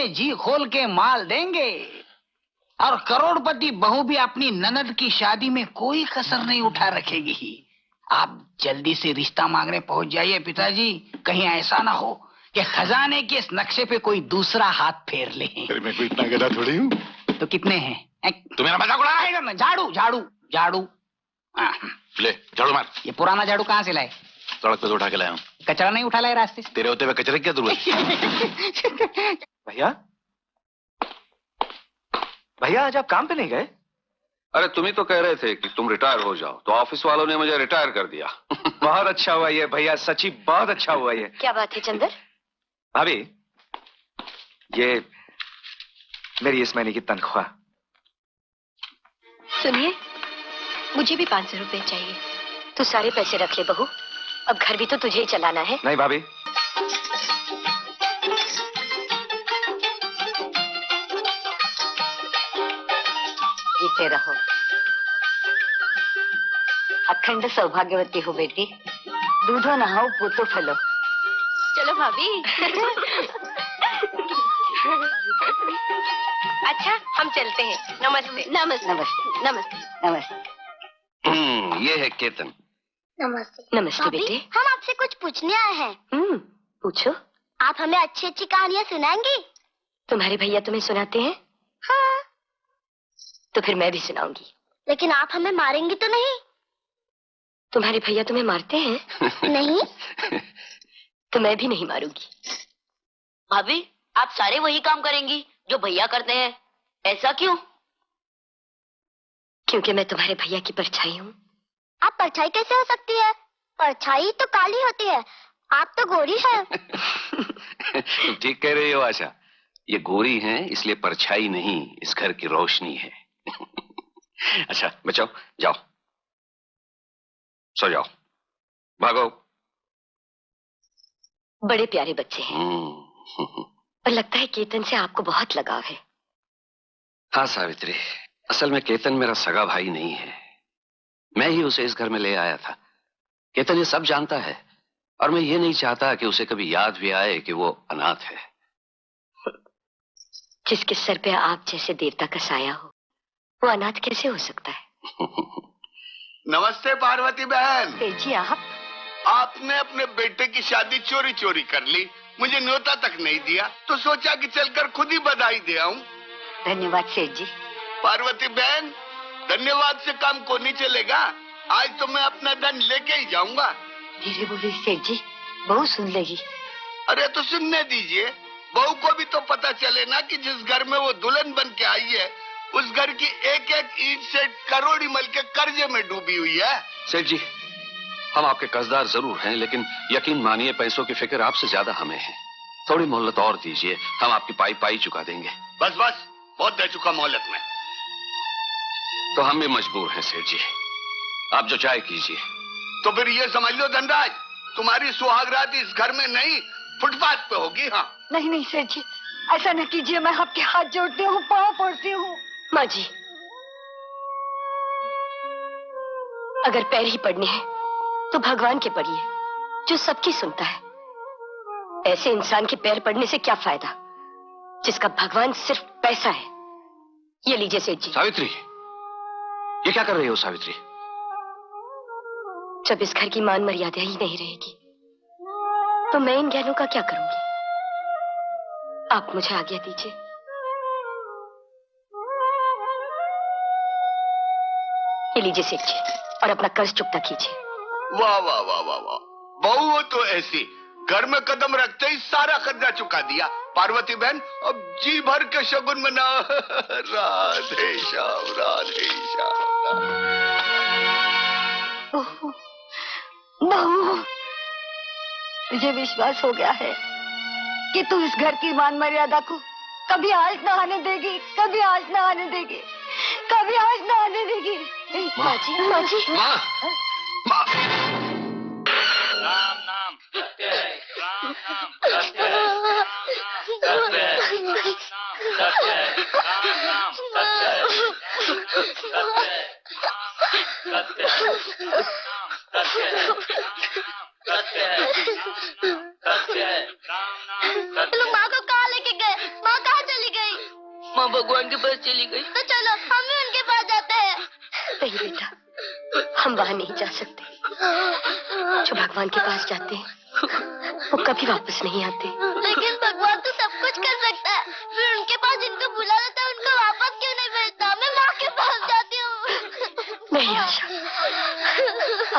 में जी खोल के माल देंगे। और करोड़पति बहू भी अपनी ननद की शादी में कोई कसर नहीं उठा रखेगी। आप जल्दी से रिश्ता मांगने पहुंच जाइए पिताजी, कहीं ऐसा ना हो कि खजाने के इस नक्शे पे कोई दूसरा हाथ फेर ले। मैं कोई इतना गधा थोड़ी हूँ। तो कितने हैं? तू मेरा मजाक उड़ा रहा है? झाड़ू झाड़ू झाड़ू। ले झाड़ू मार। ये पुराना झाड़ू कहाँ से लाए? सड़क पे से उठा के लाया हूँ। कचरा नहीं उठा लाए रास्ते से? तेरे होते हुए कचरे की क्या जरूरत? भैया भैया आज आप काम पे नहीं गए? अरे तुम ही तो कह रहे थे कि तुम रिटायर हो जाओ, तो ऑफिस वालों ने मुझे रिटायर कर दिया। बहुत अच्छा हुआ ये भैया, सच्ची बहुत अच्छा हुआ ये। क्या बात है चंदर? भाभी ये मेरी इस महीने की तनख्वाह। सुनिए, मुझे भी 500 रुपए चाहिए। तू सारे पैसे रख ले बहू, अब घर भी तो तुझे ही चलाना है। नहीं भाभी, जीते रहो, अखंड सौभाग्यवती हो बेटी। दूधो नहाओ पूतो फलो। चलो भाभी। अच्छा हम चलते हैं। नमस्ते नमस्ते नमस्ते नमस्ते नमस्ते। ये है केतन। नमस्ते। नमस्ते बेटे। हम आपसे कुछ पूछने आए हैं। पूछो। आप हमें अच्छी अच्छी कहानियाँ सुनाएंगी? तुम्हारे भैया तुम्हें सुनाते हैं? हाँ। तो फिर मैं भी सुनाऊंगी। लेकिन आप हमें मारेंगी तो नहीं? तुम्हारे भैया तुम्हें मारते हैं? नहीं। तो मैं भी नहीं मारूंगी। भाभी आप सारे वही काम करेंगी जो भैया करते हैं, ऐसा क्यों? क्योंकि मैं तुम्हारे भैया की परछाई हूँ। आप परछाई कैसे हो सकती है? परछाई तो काली होती है, आप तो गोरी है। तुम ठीक कह रही हो आशा, ये गोरी है इसलिए परछाई नहीं, इस घर की रोशनी है। अच्छा बचाओ, जाओ सो जाओ, भागो। बड़े प्यारे बच्चे हैं। और लगता है केतन से आपको बहुत लगाव है। हाँ सावित्री, असल में केतन मेरा सगा भाई नहीं है, मैं ही उसे इस घर में ले आया था। केतन ये सब जानता है और मैं ये नहीं चाहता कि उसे कभी याद भी आए कि वो अनाथ है। जिसके सर पे आप जैसे देवता का साया हो, वो अनाथ कैसे हो सकता है? नमस्ते पार्वती बहन। जी आप? आपने अपने बेटे की शादी चोरी चोरी कर ली, मुझे न्योता तक नहीं दिया, तो सोचा कि चलकर खुद ही बधाई दे आऊं। धन्यवाद सेठ जी। पार्वती बहन, धन्यवाद से काम को नहीं चलेगा, आज तो मैं अपना धन लेके ही जाऊंगा। धीरे बोलिए सेठ जी, बहू सुन लेगी। अरे तो सुनने दीजिए, बहू को भी तो पता चले ना कि जिस घर में वो दुल्हन बन के आई है, उस घर की एक एक ईंट से करोड़ी मल के कर्जे में डूबी हुई है। सेठ जी, हम आपके कर्जदार जरूर हैं, लेकिन यकीन मानिए पैसों की फिक्र आपसे ज्यादा हमें है। थोड़ी मोहलत और दीजिए, हम आपकी पाई पाई चुका देंगे। बस बस, बहुत दे चुका मोहलत में। तो हम भी मजबूर हैं सेठ जी, आप जो चाहे कीजिए। तो फिर ये समझ लो धनराज, तुम्हारी सुहागरात इस घर में नहीं, फुटपाथ पे होगी। हाँ नहीं नहीं सेठ जी, ऐसा न कीजिए, मैं आपके हाथ जोड़ती हूँ, पाँव पड़ती हूँ। माँ जी, अगर पैर ही पड़ने हैं तो भगवान के पड़िए, जो सबकी सुनता है। ऐसे इंसान के पैर पड़ने से क्या फायदा, जिसका भगवान सिर्फ पैसा है। ये लीजिए सेठ जी। सावित्री, ये क्या कर रही हो सावित्री? जब इस घर की मान मर्यादा ही नहीं रहेगी, तो मैं इन गहनों का क्या करूंगी? आप मुझे आज्ञा दीजिए। ये लीजिए सेठ जी, और अपना कर्ज चुकता कीजिए। वाह वाह वाह वाह वाह, बहू हो तो ऐसी, घर में कदम रखते ही सारा कर्जा चुका दिया। पार्वती बहन, अब जी भर के शगुन मना। राधे श्याम राधे श्याम। बहू, मुझे विश्वास हो गया है कि तू इस घर की मान मर्यादा को कभी आज न आने देगी, कभी आज न आने देगी, कभी आज न आने देगी। माँ जी, माँ जी, माँ, माँ। राम नाम सत्य है, राम नाम सत्य है, राम नाम सत्य है, राम नाम सत्य है, राम नाम सत्य है, सत्य है, सत्य है, सत्य है, राम नाम सत्य है। माँ को कहाँ लेके गए? माँ कहाँ माँ भगवान के पास चली गई। तो चलो हम भी उनके पास जाते हैं। नहीं बेटा, हम वहां नहीं जा सकते। जो भगवान के पास जाते हैं वो कभी वापस नहीं आते। लेकिन भगवान तो सब कुछ कर सकता है, फिर उनके पास जिनको बुला लेता है उनको वापस क्यों नहीं भेजता? मैं माँ के पास जाती हूँ। नहीं आशा,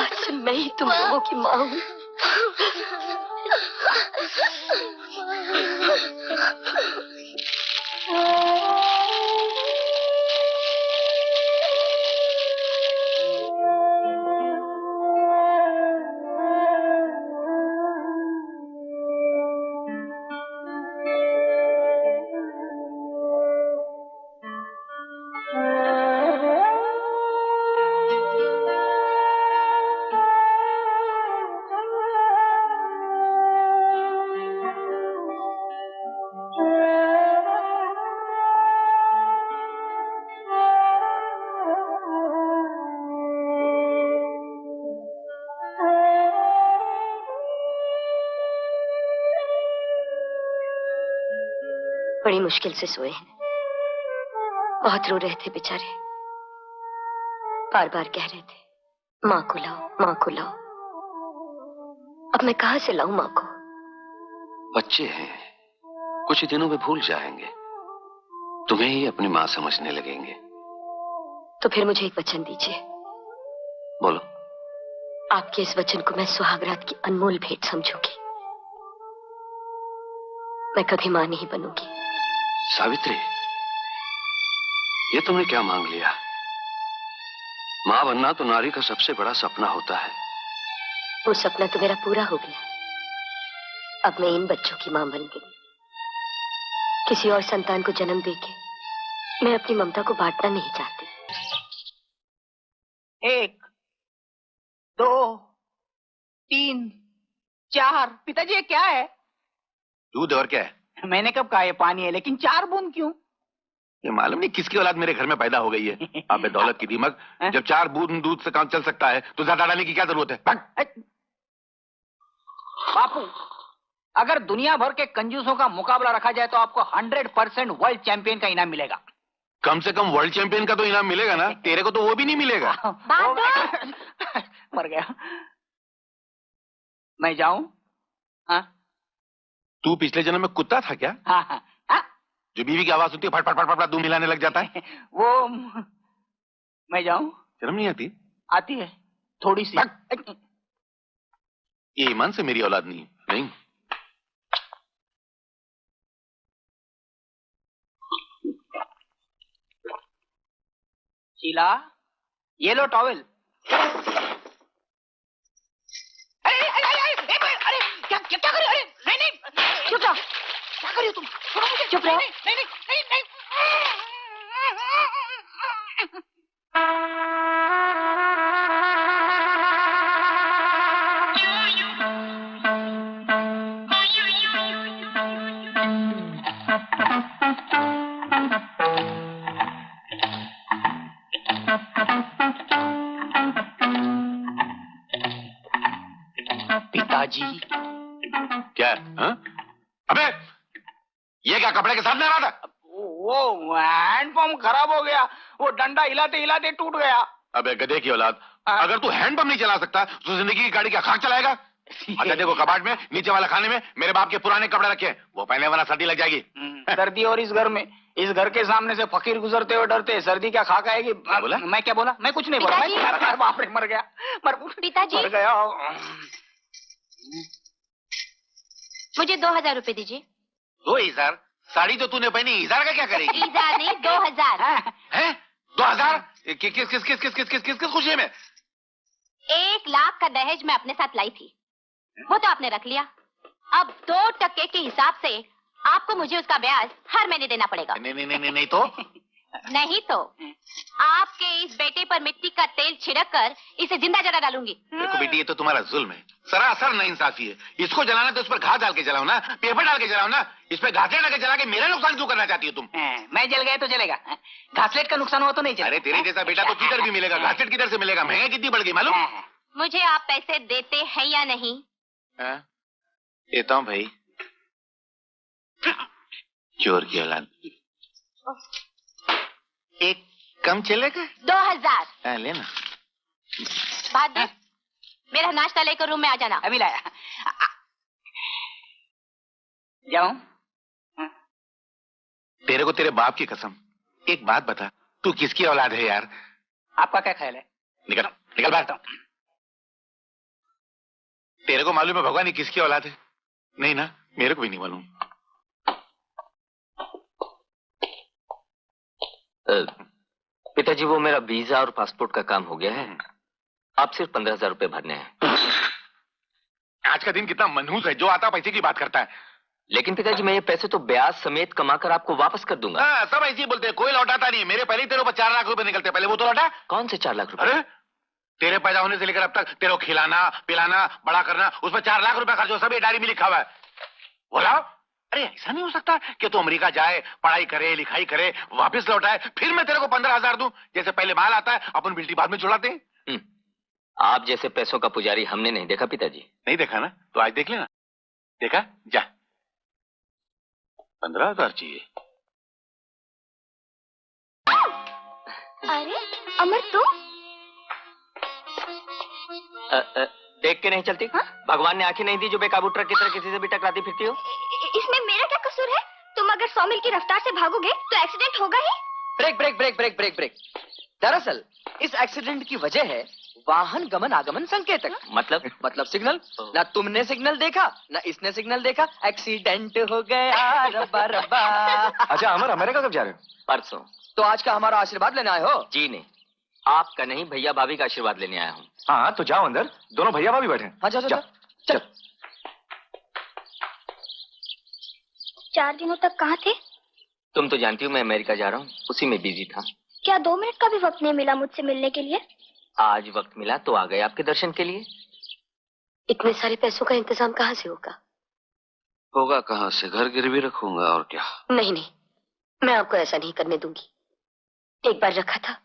आज से मैं ही तुम लोगों की माँ हूँ। बड़ी मुश्किल से सोए हैं। बहुत रो रहे थे बेचारे, बार बार कह रहे थे माँ को लाओ, माँ को लाओ। अब मैं कहाँ से लाऊं माँ को? बच्चे हैं, कुछ ही दिनों में भूल जाएंगे, तुम्हें ही अपनी माँ समझने लगेंगे। तो फिर मुझे एक वचन दीजिए। बोलो। आपके इस वचन को मैं सुहागरात की अनमोल भेंट समझूंगी। मैं कभी माँ नहीं बनूंगी। सावित्री, ये तुमने क्या मांग लिया? मां बनना तो नारी का सबसे बड़ा सपना होता है। वो सपना तो मेरा पूरा हो गया। अब मैं इन बच्चों की मां बन गई। किसी और संतान को जन्म देके मैं अपनी ममता को बांटना नहीं चाहती। 1 2 3 4। पिताजी ये क्या है? दूध और क्या है? मैंने कब कहा ये पानी है, लेकिन 4 बूंद क्यों? ये मालूम नहीं किसकी औलाद मेरे घर में पैदा हो गई है। अबे दौलत की दीमक, जब 4 बूंद दूध से काम चल सकता है तो ज्यादा डालने की क्या जरूरत है? बापू, अगर दुनिया भर के कंजूसों का मुकाबला रखा जाए तो आपको 100% वर्ल्ड चैंपियन का इनाम मिलेगा। कम से कम वर्ल्ड चैंपियन का तो इनाम मिलेगा ना। तेरे को तो वो भी नहीं मिलेगा। मर गया। मैं जाऊं? हाँ? तू पिछले जन्म में कुत्ता था क्या? हाँ हाँ हाँ? जो बीवी की आवाज सुनती है फट फट फट फट दूध मिलाने लग जाता है। वो मैं जाऊं? शर्म नहीं आती? आती है थोड़ी सी। ये ईमान से मेरी औलाद नहीं। नहीं। शीला, ये लो टॉवेल। अरे अरे अरे अरे क्या क्या कर रहे हो? अरे नहीं नहीं, चुप रहो। क्या कर रही हो तुम? छोड़ो मुझे। चुप रहो। नहीं नहीं नहीं नहीं। पिताजी। क्या? हाँ? अबे ये क्या कपड़े के साथ ले रहा था? वो हैंडपंप खराब हो गया, वो डंडा हिलाते हिलाते टूट गया। अबे गधे की औलाद, अगर तू हैंडपंप नहीं चला सकता तो जिंदगी की गाड़ी क्या खाक चलाएगा? अच्छा देखो, कबाड़ में नीचे वाला खाने में मेरे बाप के पुराने कपड़े रखे हैं, वो पहने वरना सर्दी लग जाएगी। सर्दी और इस घर में, इस घर के सामने से फकीर गुजरते हुए डरते हैं, सर्दी क्या खाक आएगी? बोला? मैं क्या बोला? मैं कुछ नहीं बोला। मैं बाप रे मर गया। पिताजी, मर गया। मुझे 2000 रुपए दीजिए। 2000? साड़ी तो तूने पहनी, 1000 का क्या करेगी? 1000 नहीं, 2000 हैं? 2000? किस खुशी में? 1 लाख का दहेज मैं अपने साथ लाई थी, वो तो आपने रख लिया। अब 2% के हिसाब से आपको मुझे उसका ब्याज हर महीने देना पड़ेगा। नहीं तो? नहीं तो आपके इस बेटे पर मिट्टी का तेल छिड़क कर इसे जिंदा जला डालूंगी। देखो बेटी, ये तो तुम्हारा जुल्म है, सरासर नाइंसाफी है। इसको जलाना तो इस पर घास डाल के जलाओ ना, पेपर डाल के जलाओ ना। इस पे घासलेट डाल के जला के मेरा नुकसान क्यों करना चाहती हो तुम? मैं जल गया तो चलेगा, घासलेट का नुकसान हुआ तो नहीं चलेगा। अरे तेरे जैसा बेटा तो किधर भी मिलेगा, घासलेट किधर से मिलेगा? महंगाई कितनी बढ़ गई मालूम? मुझे आप पैसे देते हैं या नहीं? देता हूँ भाई। चोर की औलाद। एक कम चलेगा? 2000। लेना। भाभी, मेरा नाश्ता लेकर रूम में आ जाना। अभी लाया। जाऊं? तेरे को तेरे बाप की कसम, एक बात बता, तू किसकी औलाद है यार? आपका क्या ख्याल है? निकल निकल बाहर। तेरे को मालूम है भगवान ये किसकी औलाद है? नहीं ना, मेरे को भी नहीं मालूम। पिताजी, वो मेरा वीजा और पासपोर्ट का काम हो गया है। आप सिर्फ 15,000 रुपए भरने हैं। आज का दिन कितना मनहूस है, जो आता पैसे की बात करता है। लेकिन पिताजी, मैं ये पैसे तो ब्याज समेत कमाकर आपको वापस कर दूंगा। हाँ, सब ऐसे ही बोलते हैं, कोई लौटाता नहीं। मेरे पहले ही तेरे ऊपर 4 लाख रुपए निकलते, पहले वो तो लौटा। कौन से 4 लाख रुपए? अरे तेरे पैदा होने से लेकर अब तक तेरे को खिलाना पिलाना बड़ा करना, उसमें 4 लाख रुपए खर्च हो, सब ये डायरी में लिखा हुआ है। बोला, अरे ऐसा नहीं हो सकता कि तू अमेरिका जाए, पढ़ाई करे, लिखाई करे, वापस लौटाए, फिर मैं तेरे को 15,000 दूं। जैसे पहले माल आता है, अपन बिल्टी बाद में छुड़ाते हैं। आप जैसे पैसों का पुजारी हमने नहीं देखा पिताजी। नहीं देखा ना, तो आज देख लेना। देखा? जा, 15,000 चाहिए। अरे अमर, तू देख के नहीं चलती? हाँ? भगवान ने आंखें नहीं दी जो बेकाबू ट्रक की तरह किसी से भी टकराती फिरती हो? इसमें मेरा क्या कसूर है? तुम अगर 100 मील की रफ्तार से भागोगे तो एक्सीडेंट होगा ही। Brake brake brake brake brake brake. दरअसल इस एक्सीडेंट की वजह है वाहन गमन आगमन संकेतक। मतलब सिग्नल। ना तुमने सिग्नल देखा ना इसने सिग्नल देखा, एक्सीडेंट हो गया। रब्बा रब्बा। अच्छा अमर, अमेरिका कब जा रहे हो? परसों। तो आज का हमारा आशीर्वाद लेने आए हो? जी नहीं, आपका नहीं, भैया भाभी का आशीर्वाद लेने आया हूँ। हाँ तो जाओ अंदर, दोनों भैया भाभी बैठे। हाँ चल चल चल। 4 दिनों तक कहाँ थे? तुम तो जानती हो मैं अमेरिका जा रहा हूँ, उसी में बिजी था। क्या 2 मिनट का भी वक्त नहीं मिला मुझसे मिलने के लिए? आज वक्त मिला तो आ गए आपके दर्शन के लिए। इतने सारे पैसों का इंतजाम कहाँ से होगा? होगा कहाँ से, घर गिरवी रखूंगा और क्या। नहीं नहीं, मैं आपको ऐसा नहीं करने दूंगी। एक बार रखा था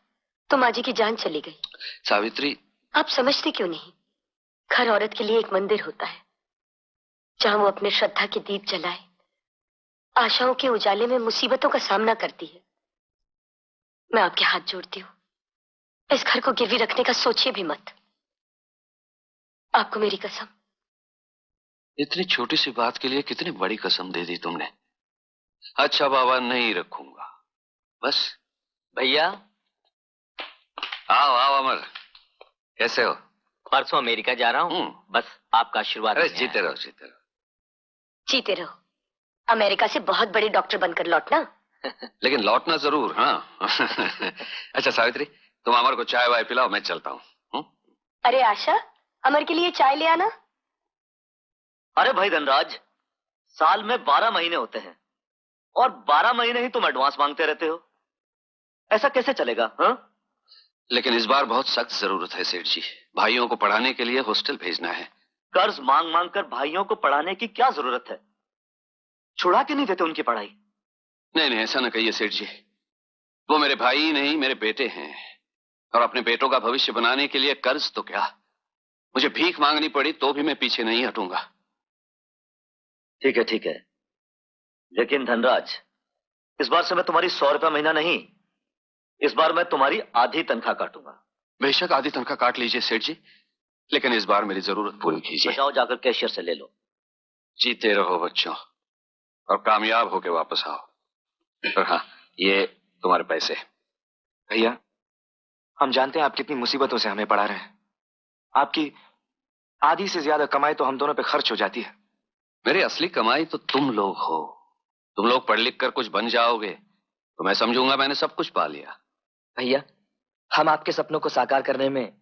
तो माँ जी की जान चली गई। सावित्री, आप समझते क्यों नहीं? हर औरत के लिए एक मंदिर होता है जहां वो अपने श्रद्धा के दीप जलाए, आशाओं के उजाले में मुसीबतों का सामना करती है। मैं आपके हाथ जोड़ती हूँ, इस घर को गिरवी रखने का सोचिए भी मत। आपको मेरी कसम। इतनी छोटी सी बात के लिए कितनी बड़ी कसम दे दी तुमने। अच्छा बाबा, नहीं रखूंगा बस। भैया। आओ आओ अमर, कैसे हो? परसों अमेरिका जा रहा हूँ, बस आपका आशीर्वाद। अरे जीते रहो जीते रहो। जीते रहो। अमेरिका से बहुत बड़े डॉक्टर बनकर लौटना। लेकिन लौटना जरूर। हाँ। अच्छा सावित्री, तुम अमर को चाय वाय पिलाओ, मैं चलता हूँ। अरे आशा, अमर के लिए चाय ले आना। अरे भाई धनराज, साल में 12 महीने होते हैं और 12 महीने ही तुम एडवांस मांगते रहते हो। ऐसा कैसे चलेगा? हाँ? लेकिन इस बार बहुत सख्त जरूरत है सेठ जी, भाइयों को पढ़ाने के लिए हॉस्टल भेजना है। कर्ज मांग मांग कर भाइयों को पढ़ाने की क्या जरूरत है? छुड़ा के नहीं देते उनकी पढ़ाई? नहीं नहीं, ऐसा ना कहिए सेठ जी, वो मेरे भाई ही नहीं मेरे बेटे हैं, और अपने बेटों का भविष्य बनाने के लिए कर्ज तो क्या, मुझे भीख मांगनी पड़ी तो भी मैं पीछे नहीं हटूंगा। ठीक है, लेकिन धनराज, इस बार से मैं तुम्हारी 100 रुपया महीना नहीं, इस बार मैं तुम्हारी आधी तनख्वाह काटूंगा। बेशक आधी तनख्वाह काट लीजिए सेठ जी, लेकिन इस बार मेरी जरूरत पूरी कीजिए। जाओ, जाकर कैशियर से ले लो। जीते रहो बच्चों, और कामयाब होके वापस आओ। और हाँ, ये तुम्हारे पैसे। भैया, हम जानते हैं आप कितनी मुसीबतों से हमें पढ़ा रहे हैं। आपकी आधी से ज्यादा कमाई तो हम दोनों पे खर्च हो जाती है। मेरी असली कमाई तो तुम लोग हो। तुम लोग पढ़ लिख कर कुछ बन जाओगे तो मैं समझूंगा मैंने सब कुछ पा लिया। भैया, हम आपके सपनों को साकार करने में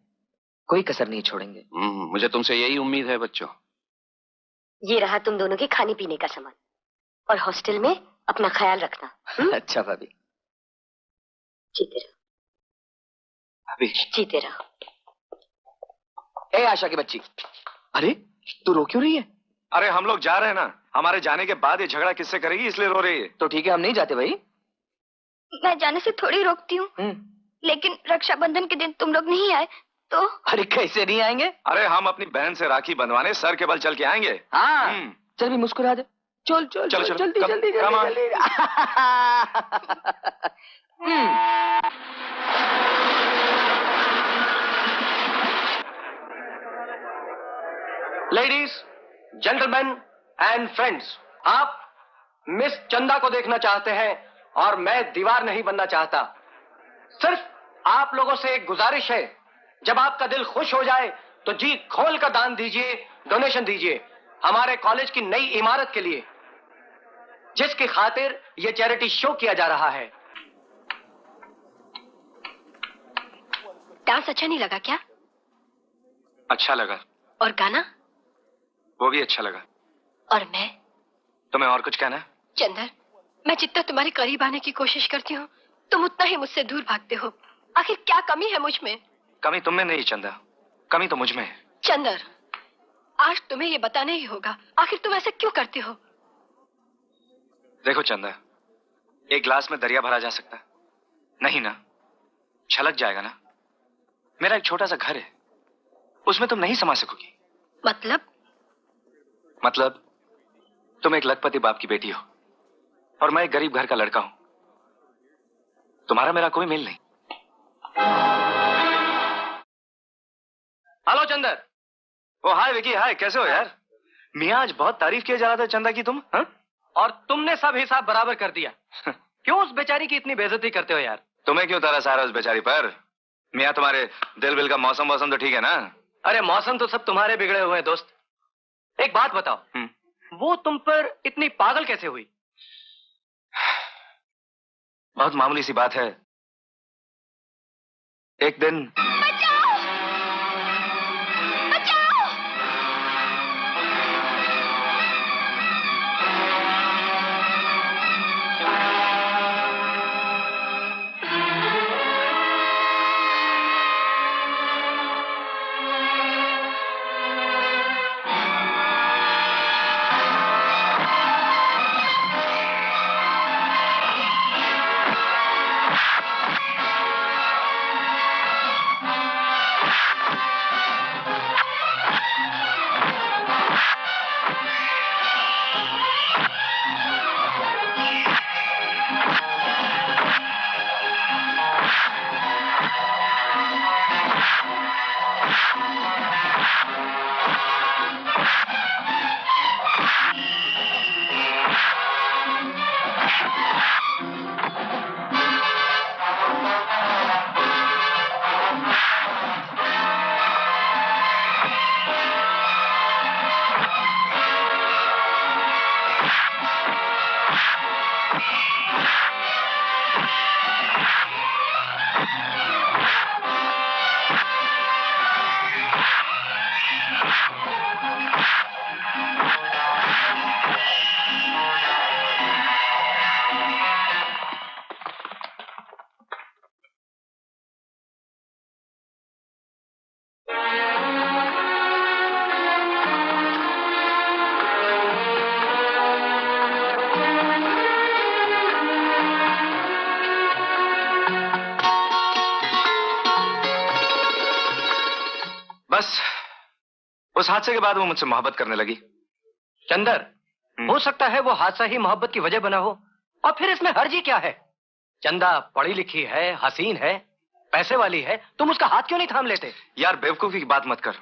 कोई कसर नहीं छोड़ेंगे। मुझे तुमसे यही उम्मीद है बच्चों। ये रहा तुम दोनों के खाने पीने का सामान, और हॉस्टल में अपना ख्याल रखना। अच्छा भाभी। जीते रहो भाभी। जीते रहो। ए आशा की बच्ची, अरे तू रो क्यों रही है? अरे हम लोग जा रहे हैं ना, हमारे जाने के बाद ये झगड़ा किससे करेगी इसलिए रो रही है। तो ठीक है, हम नहीं जाते भाई। मैं जाने से थोड़ी रोकती हूँ, लेकिन रक्षाबंधन के दिन तुम लोग नहीं आए तो? अरे कैसे नहीं आएंगे? अरे हम अपनी बहन से राखी बंधवाने सर के बल चल के आएंगे। हाँ चल भी मुस्कुरा दे। चल चल चल जल्दी जल्दी जल्दी। लेडीज, जेंटलमैन एंड फ्रेंड्स, आप मिस चंदा को देखना चाहते हैं और मैं दीवार नहीं बनना चाहता। सिर्फ आप लोगों से एक गुजारिश है, जब आपका दिल खुश हो जाए तो जी खोल कर दान दीजिए, डोनेशन दीजिए हमारे कॉलेज की नई इमारत के लिए, जिसकी खातिर यह चैरिटी शो किया जा रहा है। डांस अच्छा नहीं लगा क्या? अच्छा लगा। और गाना? वो भी अच्छा लगा। और मैं? तुम्हें और कुछ कहना है? चंदर, मैं जितना तुम्हारे करीब आने की कोशिश करती हूँ, तुम उतना ही मुझसे दूर भागते हो। आखिर क्या कमी है मुझ में? कमी तुम में नहीं चंदा, कमी तो मुझ में है। चंदर, आज तुम्हें ये बताना ही होगा, आखिर तुम ऐसे क्यों करते हो? देखो चंदा, एक गिलास में दरिया भरा जा सकता है? नहीं ना, छलक जाएगा ना। मेरा एक छोटा सा घर है, उसमें तुम नहीं समा सकोगी। मतलब तुम एक लखपति बाप की बेटी हो और मैं एक गरीब घर का लड़का हूं। तुम्हारा मेरा कोई मेल नहीं। हेलो चंदर। ओ हाय विकी, हाय, कैसे हो यार? मियां, आज बहुत तारीफ किया जा रहा था चंदा की तुम। हा? और तुमने सब हिसाब बराबर कर दिया। क्यों उस बेचारी की इतनी बेइज्जती करते हो यार? तुम्हें क्यों तरस आ रहा है उस बेचारी पर? मियां, तुम्हारे दिल बिल का मौसम तो ठीक है ना? अरे मौसम तो सब तुम्हारे बिगड़े हुए हैं दोस्त। एक बात बताओ, वो तुम पर इतनी पागल कैसे हुई? बहुत मामूली सी बात है। एक दिन उस हादसे के बाद वो मुझसे मोहब्बत करने लगी। चंदर, हो सकता है वो हादसा ही मोहब्बत की वजह बना हो, और फिर इसमें हर्जी क्या है? चंदा पढ़ी लिखी है, हसीन है, पैसे वाली है, तुम उसका हाथ क्यों नहीं थाम लेते? यार बेवकूफी की बात मत कर।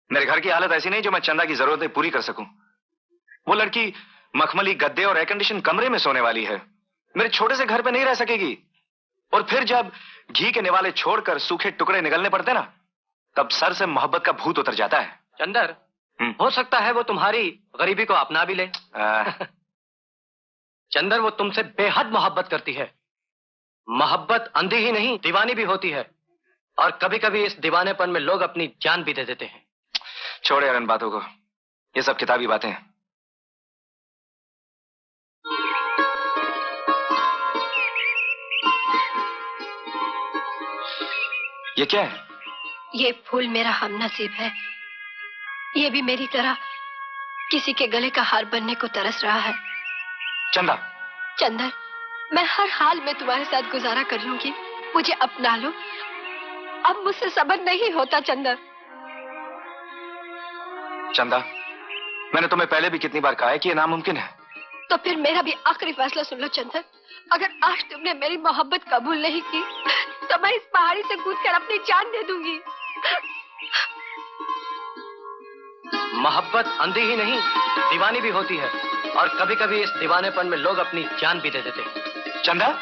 मेरे घर की हालत ऐसी नहीं जो मैं चंदा की जरूरतें पूरी कर सकूं। वो लड़की मखमली गद्दे और एयर कंडीशन कमरे में सोने वाली है, मेरे छोटे से घर पे नहीं रह सकेगी। और फिर जब घी के निवाले छोड़कर सूखे टुकड़े निकलने पड़ते ना, तब सर से मोहब्बत का भूत उतर जाता है। चंदर, हो सकता है वो तुम्हारी गरीबी को अपना भी ले। चंदर, वो तुमसे बेहद मोहब्बत करती है। मोहब्बत अंधी ही नहीं, दीवानी भी होती है, और कभी कभी इस दीवानेपन में लोग अपनी जान भी दे देते हैं। छोड़ यार इन बातों को, ये सब किताबी बातें हैं। ये क्या है? ये फूल मेरा हमनसीब है। ये भी मेरी तरह किसी के गले का हार बनने को तरस रहा है। चंदा, चंदर, मैं हर हाल में तुम्हारे साथ गुजारा कर लूंगी, मुझे अपना लो। अब मुझसे सब्र नहीं होता चंदर। चंदा, मैंने तुम्हें पहले भी कितनी बार कहा है कि ये नामुमकिन है। तो फिर मेरा भी आखिरी फैसला सुन लो चंदर। अगर आज तुमने मेरी मोहब्बत कबूल नहीं की, तो मैं इस पहाड़ी से कूदकर अपनी जान दे दूंगी। मोहब्बत अंधी ही नहीं दीवानी भी होती है, और कभी कभी इस दीवानेपन में लोग अपनी जान भी दे देते हैं। चंदा,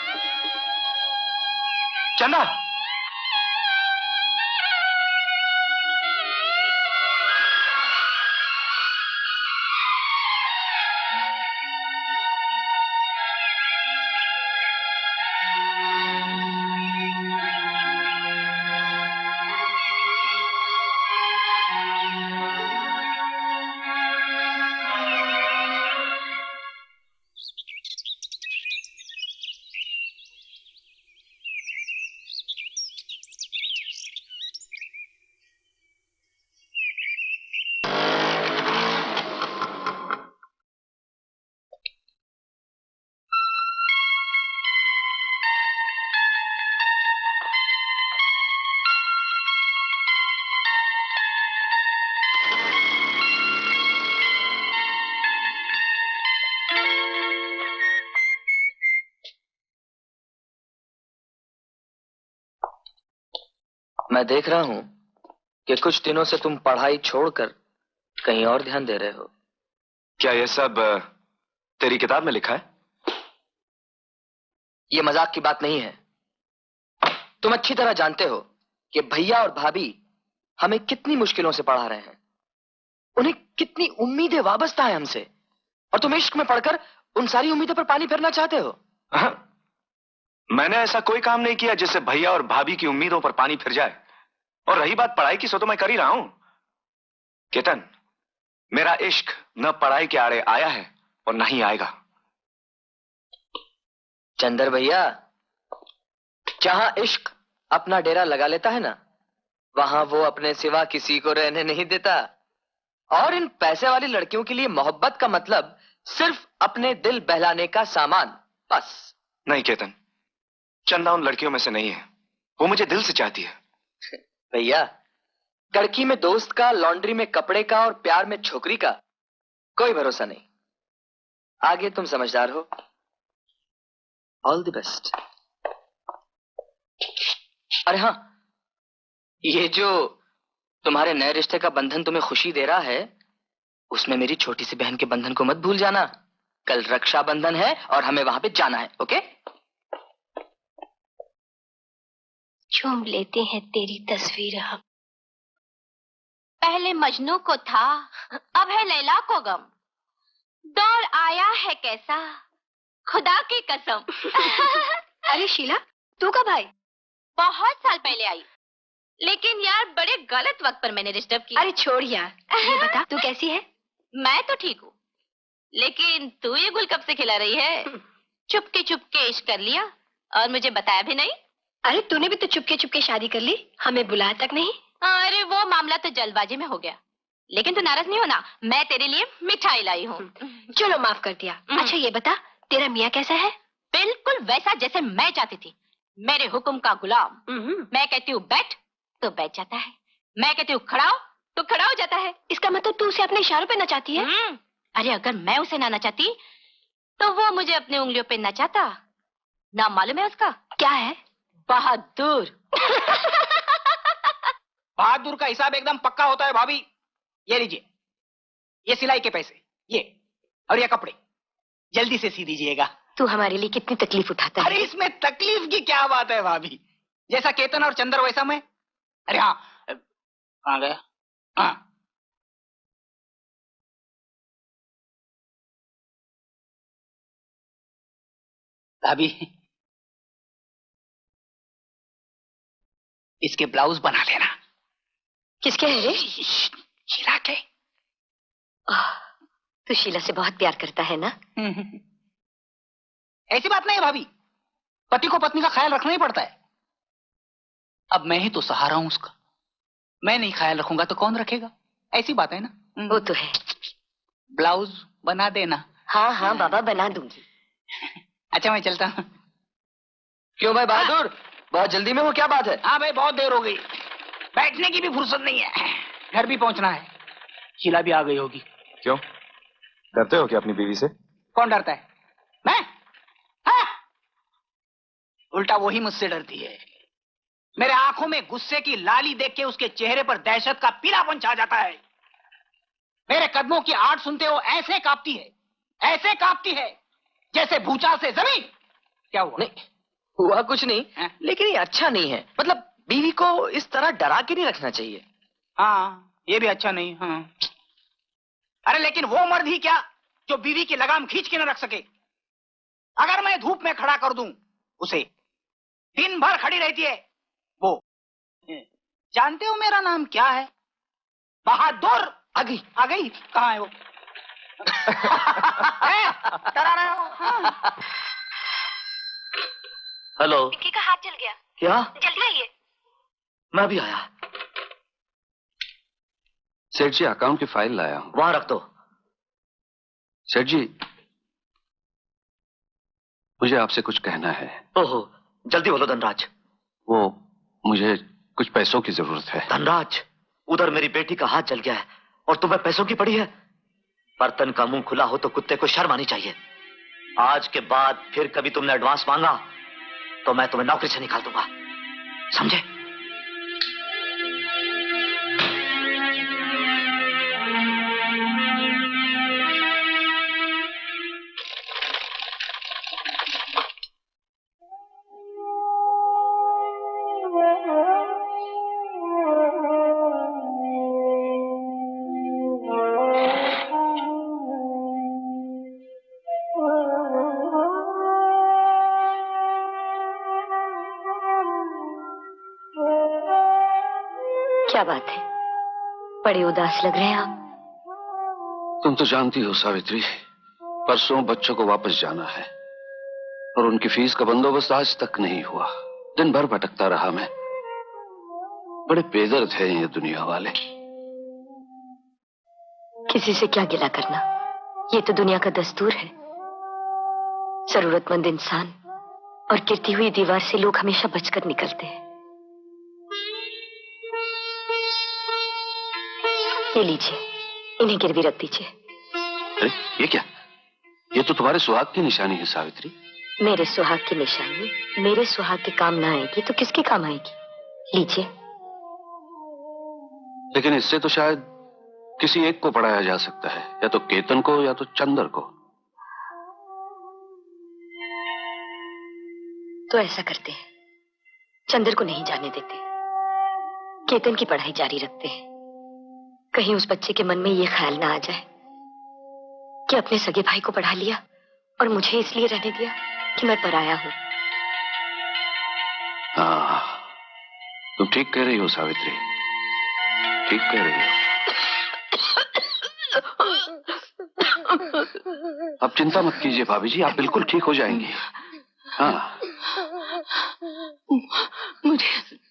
चंदा, मैं देख रहा हूं कि कुछ दिनों से तुम पढ़ाई छोड़कर कहीं और ध्यान दे रहे हो। क्या ये सब तेरी किताब में लिखा है? ये मजाक की बात नहीं है। तुम अच्छी तरह जानते हो कि भैया और भाभी हमें कितनी मुश्किलों से पढ़ा रहे हैं, उन्हें कितनी उम्मीदें वाबस्ता है हमसे, और तुम इश्क में पढ़कर उन सारी उम्मीदों पर पानी फेरना चाहते हो। मैंने ऐसा कोई काम नहीं किया जिससे भैया और भाभी की उम्मीदों पर पानी फिर जाए। और रही बात पढ़ाई की, सो तो मैं कर ही रहा हूं। केतन, मेरा इश्क न पढ़ाई के आड़े आया है और न ही आएगा। चंदर भैया, जहां इश्क अपना डेरा लगा लेता है ना, वहां वो अपने सिवा किसी को रहने नहीं देता। और इन पैसे वाली लड़कियों के लिए मोहब्बत का मतलब सिर्फ अपने दिल बहलाने का सामान, बस। नहीं केतन, चंदा उन लड़कियों में से नहीं है। वो मुझे दिल से चाहती है। भैया, कड़की में दोस्त का, लॉन्ड्री में कपड़े का और प्यार में छोकरी का कोई भरोसा नहीं। आगे तुम समझदार हो। All the best. अरे हाँ, ये जो तुम्हारे नए रिश्ते का बंधन तुम्हें खुशी दे रहा है, उसमें मेरी छोटी सी बहन के बंधन को मत भूल जाना। कल रक्षाबंधन है और हमें वहां पे जाना है। ओके? चूम लेते हैं तेरी तस्वीर हम। पहले मजनू को था, अब है लैला को गम। दौर आया है कैसा, खुदा की कसम। अरे शीला, तू कब आई? बहुत साल पहले आई, लेकिन यार बड़े गलत वक्त पर मैंने डिस्टर्ब किया। अरे छोड़ यार, ये बता तू कैसी है? मैं तो ठीक हूँ, लेकिन तू ये गुल कब से खिला रही है? चुपके चुपके इश्क कर लिया और मुझे बताया भी नहीं। अरे तूने भी तो चुपके चुपके शादी कर ली, हमें बुलाया तक नहीं। अरे वो मामला तो जल्दबाजी में हो गया, लेकिन तू नाराज नहीं होना, मैं तेरे लिए मिठाई लाई हूँ। चलो माफ कर दिया। अच्छा ये बता, तेरा मियाँ कैसा है? बिल्कुल वैसा जैसे मैं चाहती थी, मेरे हुक्म का गुलाम। मैं कहती हूँ बैठ तो बैठ जाता है, मैं कहती हूँ खड़ा हो तो खड़ा हो जाता है। इसका मतलब तू उसे अपने इशारों पे नचाती है? अरे अगर मैं उसे ना नचाती तो वो मुझे अपनी उंगलियों पे नचाता। नाम मालूम है उसका? क्या है? बहादुर। बहादुर का हिसाब एकदम पक्का होता है भाभी। ये लीजिए, ये सिलाई के पैसे, ये और ये कपड़े, जल्दी से सी दीजिएगा। तू हमारे लिए कितनी तकलीफ उठाता है। अरे इसमें तकलीफ की क्या बात है भाभी, जैसा केतन और चंदर वैसा मैं। अरे हाँ, कहाँ गया? हाँ, भाभी इसके ब्लाउज बना लेना। किसके है रे? शीला के। तू शीला से बहुत प्यार करता है ना? ऐसी बात नहीं है भाभी, पति को पत्नी का ख्याल रखना ही पड़ता है। अब मैं ही तो सहारा हूं उसका, मैं नहीं ख्याल रखूंगा तो कौन रखेगा? ऐसी बात है ना। वो तो है। ब्लाउज बना देना। हाँ हाँ बाबा, बना दूंगी। अच्छा मैं चलता हूँ। क्यों भाई बहादुर, बहुत जल्दी में हो, क्या बात है? हाँ भाई बहुत देर हो गई, बैठने की भी फुर्सत नहीं है, घर भी पहुंचना है। शीला भी आ गई होगी। क्यों, डरते हो क्या अपनी बीवी से? कौन डरता है? मैं? हाँ? उल्टा वही मुझसे डरती है। मेरे आंखों में गुस्से की लाली देख के उसके चेहरे पर दहशत का पीलापन छा जाता है। मेरे कदमों की आवाज सुनते हो ऐसे कांपती है, ऐसे कांपती है जैसे भूचाल से जमीन। क्या हुआ? नहीं हुआ कुछ नहीं है? लेकिन ये अच्छा नहीं है। मतलब बीवी को इस तरह डरा के नहीं रखना चाहिए। हाँ, ये भी अच्छा नहीं। हाँ। अरे लेकिन वो मर्द ही क्या जो बीवी की लगाम खींच के न रख सके। अगर मैं धूप में खड़ा कर दूं उसे, दिन भर खड़ी रहती है वो। जानते हो मेरा नाम क्या है? बहादुर। आ गई। कहाँ है वो? हेलो। पिंकी का हाथ जल गया। क्या? जल्दी आइए। मैं भी आया। सेठ जी, अकाउंट की फाइल लाया हूं। वहां रख दो। सेठ जी, मुझे आपसे कुछ कहना है। ओहो, जल्दी बोलो धनराज। वो मुझे कुछ पैसों की जरूरत है। धनराज, उधर मेरी बेटी का हाथ जल गया है और तुम्हें पैसों की पड़ी है। बर्तन का मुंह खुला हो तो कुत्ते को शर्म आनी चाहिए। आज के बाद फिर कभी तुमने एडवांस मांगा तो मैं तुम्हें नौकरी से निकाल दूंगा, समझे? क्या बात है, बड़े उदास लग रहे हैं आप। तुम तो जानती हो सावित्री, परसों बच्चों को वापस जाना है और उनकी फीस का बंदोबस्त आज तक नहीं हुआ। दिन भर भटकता रहा मैं। बड़े बेदर्द हैं ये दुनिया वाले। किसी से क्या गिला करना, ये तो दुनिया का दस्तूर है। जरूरतमंद इंसान और गिरती हुई दीवार से लोग हमेशा बचकर निकलते हैं। ये लीजिए, इन्हें गिरवी रख दीजिए। अरे ये क्या? ये तो तुम्हारे सुहाग की निशानी है सावित्री। मेरे सुहाग की निशानी मेरे सुहाग के काम ना आएगी तो किसके काम आएगी? लीजिए। लेकिन इससे तो शायद किसी एक को पढ़ाया जा सकता है, या तो केतन को या तो चंदर को। तो ऐसा करते हैं, चंदर को नहीं जाने देते, केतन की पढ़ाई जारी रखते हैं। कहीं उस बच्चे के मन में ये ख्याल ना आ जाए कि अपने सगे भाई को पढ़ा लिया और मुझे इसलिए रहने दिया कि मैं पराया हूं। हाँ, तुम ठीक कह रही हो सावित्री, ठीक कह रही हो। अब चिंता मत कीजिए भाभी जी, आप बिल्कुल ठीक हो जाएंगी। हाँ, मुझे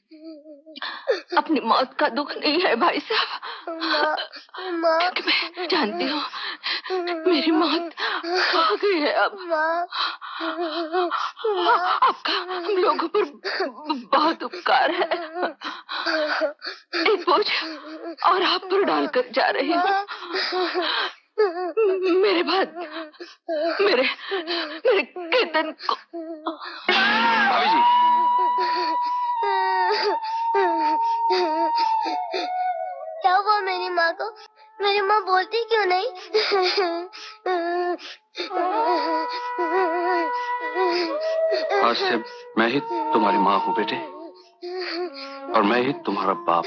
अपनी मौत का दुख नहीं है भाई साहब, क्योंकि मैं जानती हूँ मेरी मौत आ गई है। अब आपका हम लोगों पर बहुत उपकार है। एक बोझ और आप पर डालकर जा रही हूँ। मेरे बाद मेरे केतन को। भाभी जी, क्या हुआ मेरी माँ को? मेरी माँ बोलती क्यों नहीं? आज से मैं ही तुम्हारी माँ हूँ बेटे, और मैं ही तुम्हारा बाप।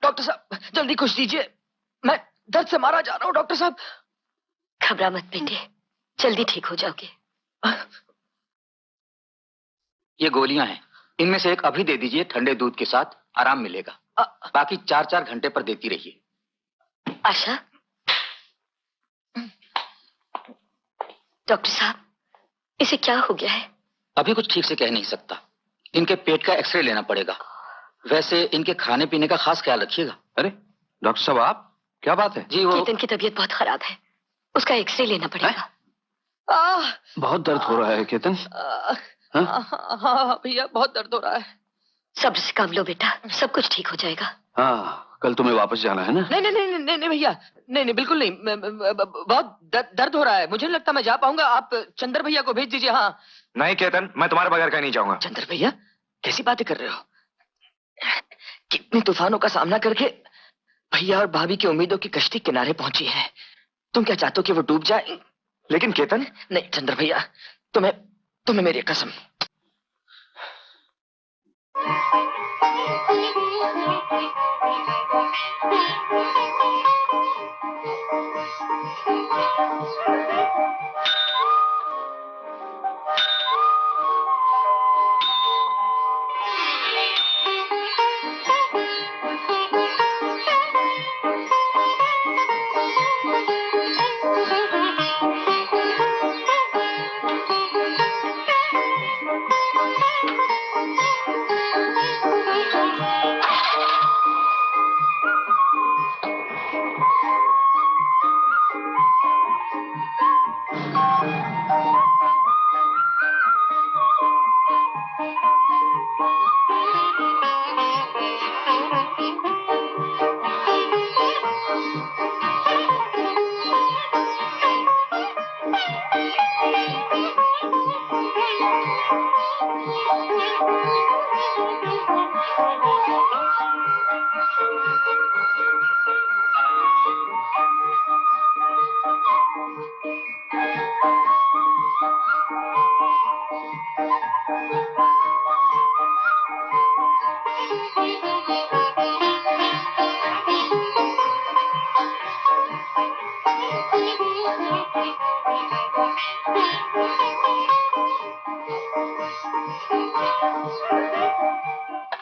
डॉक्टर साहब जल्दी कुछ दीजिए, मैं दर्द से मारा जा रहा हूँ। डॉक्टर साहब। घबरा मत बेटे, जल्दी ठीक हो जाओगे। ये गोलियां हैं, इनमें से एक अभी दे दीजिए, ठंडे दूध के साथ आराम मिलेगा। बाकी 4-4 घंटे पर देती रहिए। आशा। डॉक्टर साहब, इसे क्या हो गया है? अभी कुछ ठीक से कह नहीं सकता, इनके पेट का एक्सरे लेना पड़ेगा। वैसे इनके खाने पीने का खास ख्याल रखिएगा। अरे डॉक्टर साहब, आप क्या बात है? जी वो केतन की तबीयत बहुत खराब है, उसका एक्सरे लेना पड़ेगा। बहुत दर्द हो रहा है केतन। हाँ भैया बहुत दर्द हो रहा है। सब्र से काम लो बेटा, सब कुछ ठीक हो जाएगा। हाँ, कल तुम्हें वापस जाना है ना? नहीं नहीं नहीं नहीं नहीं भैया, नहीं नहीं बिल्कुल नहीं। बहुत दर्द हो रहा है, मुझे नहीं लगता मैं जा पाऊंगा। आप चंदर भैया को भेज दीजिए। हाँ नहीं केतन, मैं तुम्हारे बगैर कहीं नहीं जाऊंगा। चंदर भैया कैसी बातें कर रहे हो? कितने तूफानों का सामना करके भैया और भाभी की उम्मीदों की कश्ती किनारे पहुंची है। तुम क्या चाहते हो कि वो डूब जाए? लेकिन केतन। नहीं चंदर भैया, तुम्हें मेरी कसम।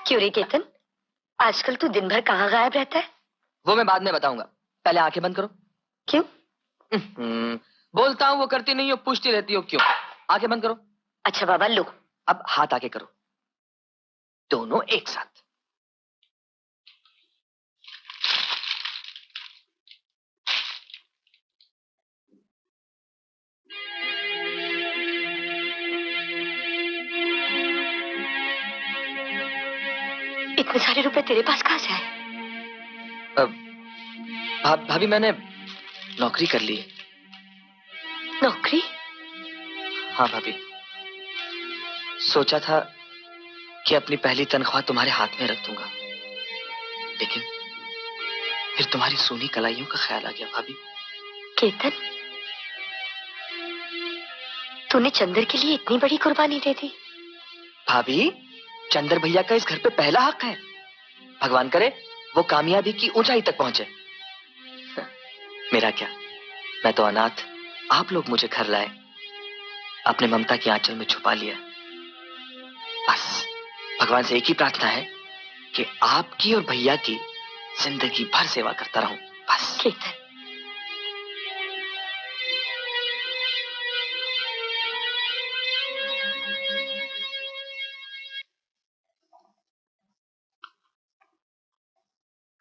क्यों रे केतन, आजकल तू दिन भर कहाँ गायब रहता है? वो मैं बाद में बताऊंगा, पहले आंखें बंद करो। क्यों? बोलता हूँ वो करती नहीं हो, पूछती रहती हो क्यों। आंखें बंद करो। अच्छा बाबा लो। अब हाथ आगे करो, दोनों एक साथ। इतने सारे रुपए तेरे पास कहाँ से आए? भाभी मैंने नौकरी कर ली है। नौकरी? हाँ भाभी, सोचा था कि अपनी पहली तनख्वाह तुम्हारे हाथ में रख दूंगा, लेकिन फिर तुम्हारी सूनी कलाइयों का ख्याल आ गया भाभी। केतन, तूने चंदर के लिए इतनी बड़ी कुर्बानी दे दी? भाभी, चंदर भैया का इस घर पे पहला हक है। भगवान करे वो कामयाबी की ऊंचाई तक पहुंचे। मेरा क्या, मैं तो अनाथ, आप लोग मुझे घर लाए, अपने ममता की आंचल में छुपा लिया। बस भगवान से एक ही प्रार्थना है कि आपकी और भैया की जिंदगी भर सेवा करता रहूं, बस। केतन,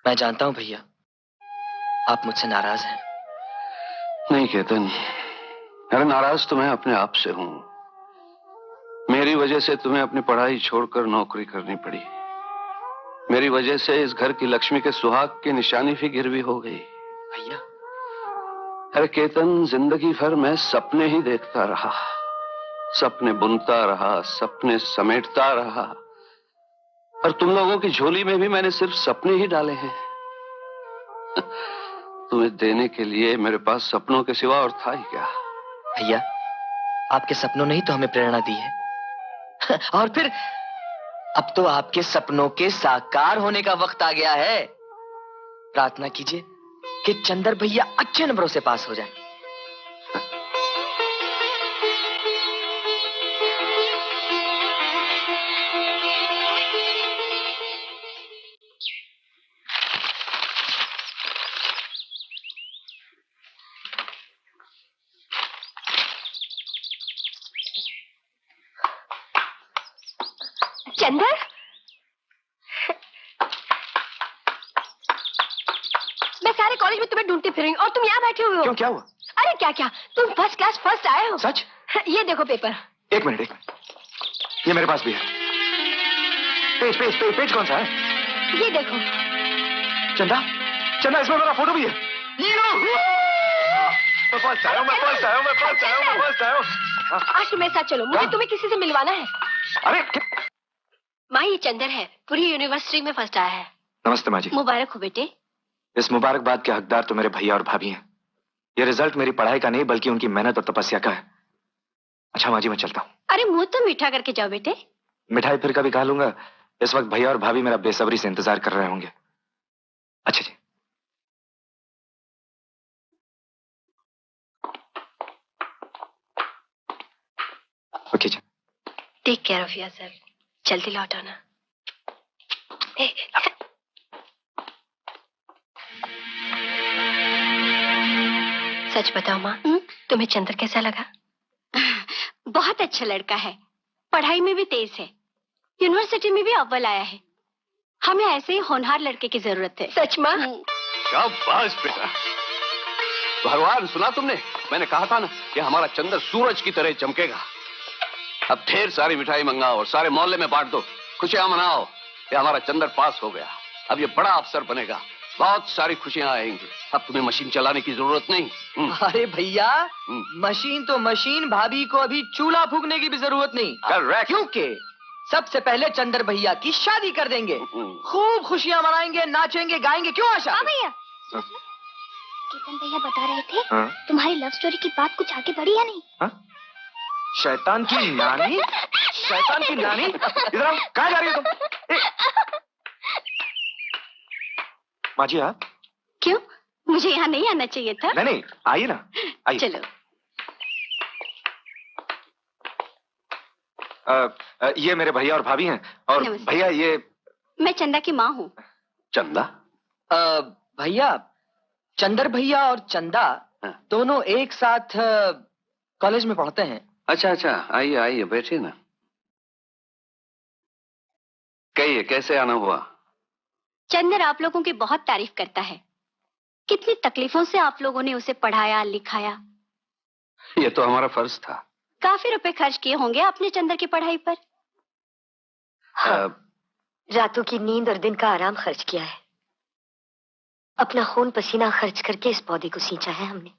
मैं जानता हूं भैया, आप मुझसे नाराज हैं। नहीं केतन, अरे नाराज तो मैं अपने आप से हूं। मेरी वजह से तुम्हें अपनी पढ़ाई छोड़कर नौकरी करनी पड़ी। मेरी वजह से इस घर की लक्ष्मी के सुहाग की निशानी भी गिरवी हो गई। भैया, अरे केतन, जिंदगी भर मैं सपने ही देखता रहा, सपने बुनता रहा, सपने समेटता रहा, और तुम लोगों की झोली में भी मैंने सिर्फ सपने ही डाले हैं। तुम्हें देने के लिए मेरे पास सपनों के सिवा और था ही क्या? भैया, आपके सपनों ने ही तो हमें प्रेरणा दी है। और फिर अब तो आपके सपनों के साकार होने का वक्त आ गया है। प्रार्थना कीजिए कि चंदर भैया अच्छे नंबरों से पास हो जाएं। चंदर, मैं सारे कॉलेज में तुम्हें ढूंढती फिरूंगी और तुम यहाँ बैठे हुए हो। क्यों, क्या हुआ? अरे क्या क्या, तुम फर्स्ट क्लास फर्स्ट आए हो। सच? ये देखो पेपर। एक मिनट, ये मेरे पास भी है। पेज पेज पेज पेज कौन सा है? ये देखो। चंदा, चंदा इसमें मेरा फोटो भी है। मैं फर्स्ट आया हूँ। आज तुम्हें साथ चलो, मुझे तुम्हें किसी से मिलवाना है। अरे माँ, ये चंदर है, पूरी यूनिवर्सिटी में फर्स्ट आया है। नमस्ते माँ जी। मुबारक हो बेटे। इस मुबारकबाद के हकदार तो मेरे भैया और भाभी हैं। ये रिजल्ट मेरी पढ़ाई का नहीं बल्कि उनकी मेहनत और तपस्या का है। अच्छा माँ जी, मैं चलता हूँ। अरे मुंह तो मीठा करके जाओ बेटे। मिठाई फिर कभी खा लूंगा। इस वक्त भैया और भाभी मेरा बेसब्री से इंतजार कर रहे होंगे। अच्छा जी। ओके जी। Take care of yourself. जल्दी लौट आना। सच बताओ माँ, तुम्हें चंद्र कैसा लगा? बहुत अच्छा लड़का है, पढ़ाई में भी तेज है, यूनिवर्सिटी में भी अव्वल आया है। हमें ऐसे ही होनहार लड़के की जरूरत है। सच माँ? शाबाश बेटा। भगवान, सुना तुमने? मैंने कहा था ना कि हमारा चंद्र सूरज की तरह चमकेगा। अब ढेर सारी मिठाई मंगाओ और सारे मोहल्ले में बांट दो, खुशियां मनाओ कि हमारा चंद्र पास हो गया। अब ये बड़ा अफसर बनेगा, बहुत सारी खुशियां आएंगी। अब तुम्हें मशीन चलाने की जरूरत नहीं। अरे भैया, मशीन तो मशीन, भाभी को अभी चूल्हा फूकने की भी जरूरत नहीं। करेक्ट। क्योंकि सबसे पहले चंद्र भैया की शादी कर देंगे, खूब खुशियां मनाएंगे, नाचेंगे, गाएंगे। क्यों आशा? हाँ भैया। केतन भैया बता रहे थे तुम्हारी लव स्टोरी की बात कुछ आगे बढ़ी या नहीं? शैतान की नानी, शैतान की नानी, इधर आओ। कहाँ जा रही हो तुम? माँ जी आप? क्यों, मुझे यहाँ नहीं आना चाहिए था? नहीं, आइए ना, आइए। चलो। ये मेरे भैया और भाभी हैं। और भैया ये मैं चंदा की माँ हूँ। चंदा? भैया, चंदर भैया और चंदा दोनों एक साथ कॉलेज में पढ़ते हैं। अच्छा अच्छा, आइए आइए, बैठिए ना। कहिए, कैसे आना हुआ? चंदर आप लोगों की बहुत तारीफ करता है। कितनी तकलीफों से आप लोगों ने उसे पढ़ाया लिखाया। ये तो हमारा फर्ज था। काफी रुपए खर्च किए होंगे आपने चंदर की पढ़ाई पर। हाँ, रातों की नींद और दिन का आराम खर्च किया है। अपना खून पसीना खर्च करके इस पौधे को सींचा है हमने।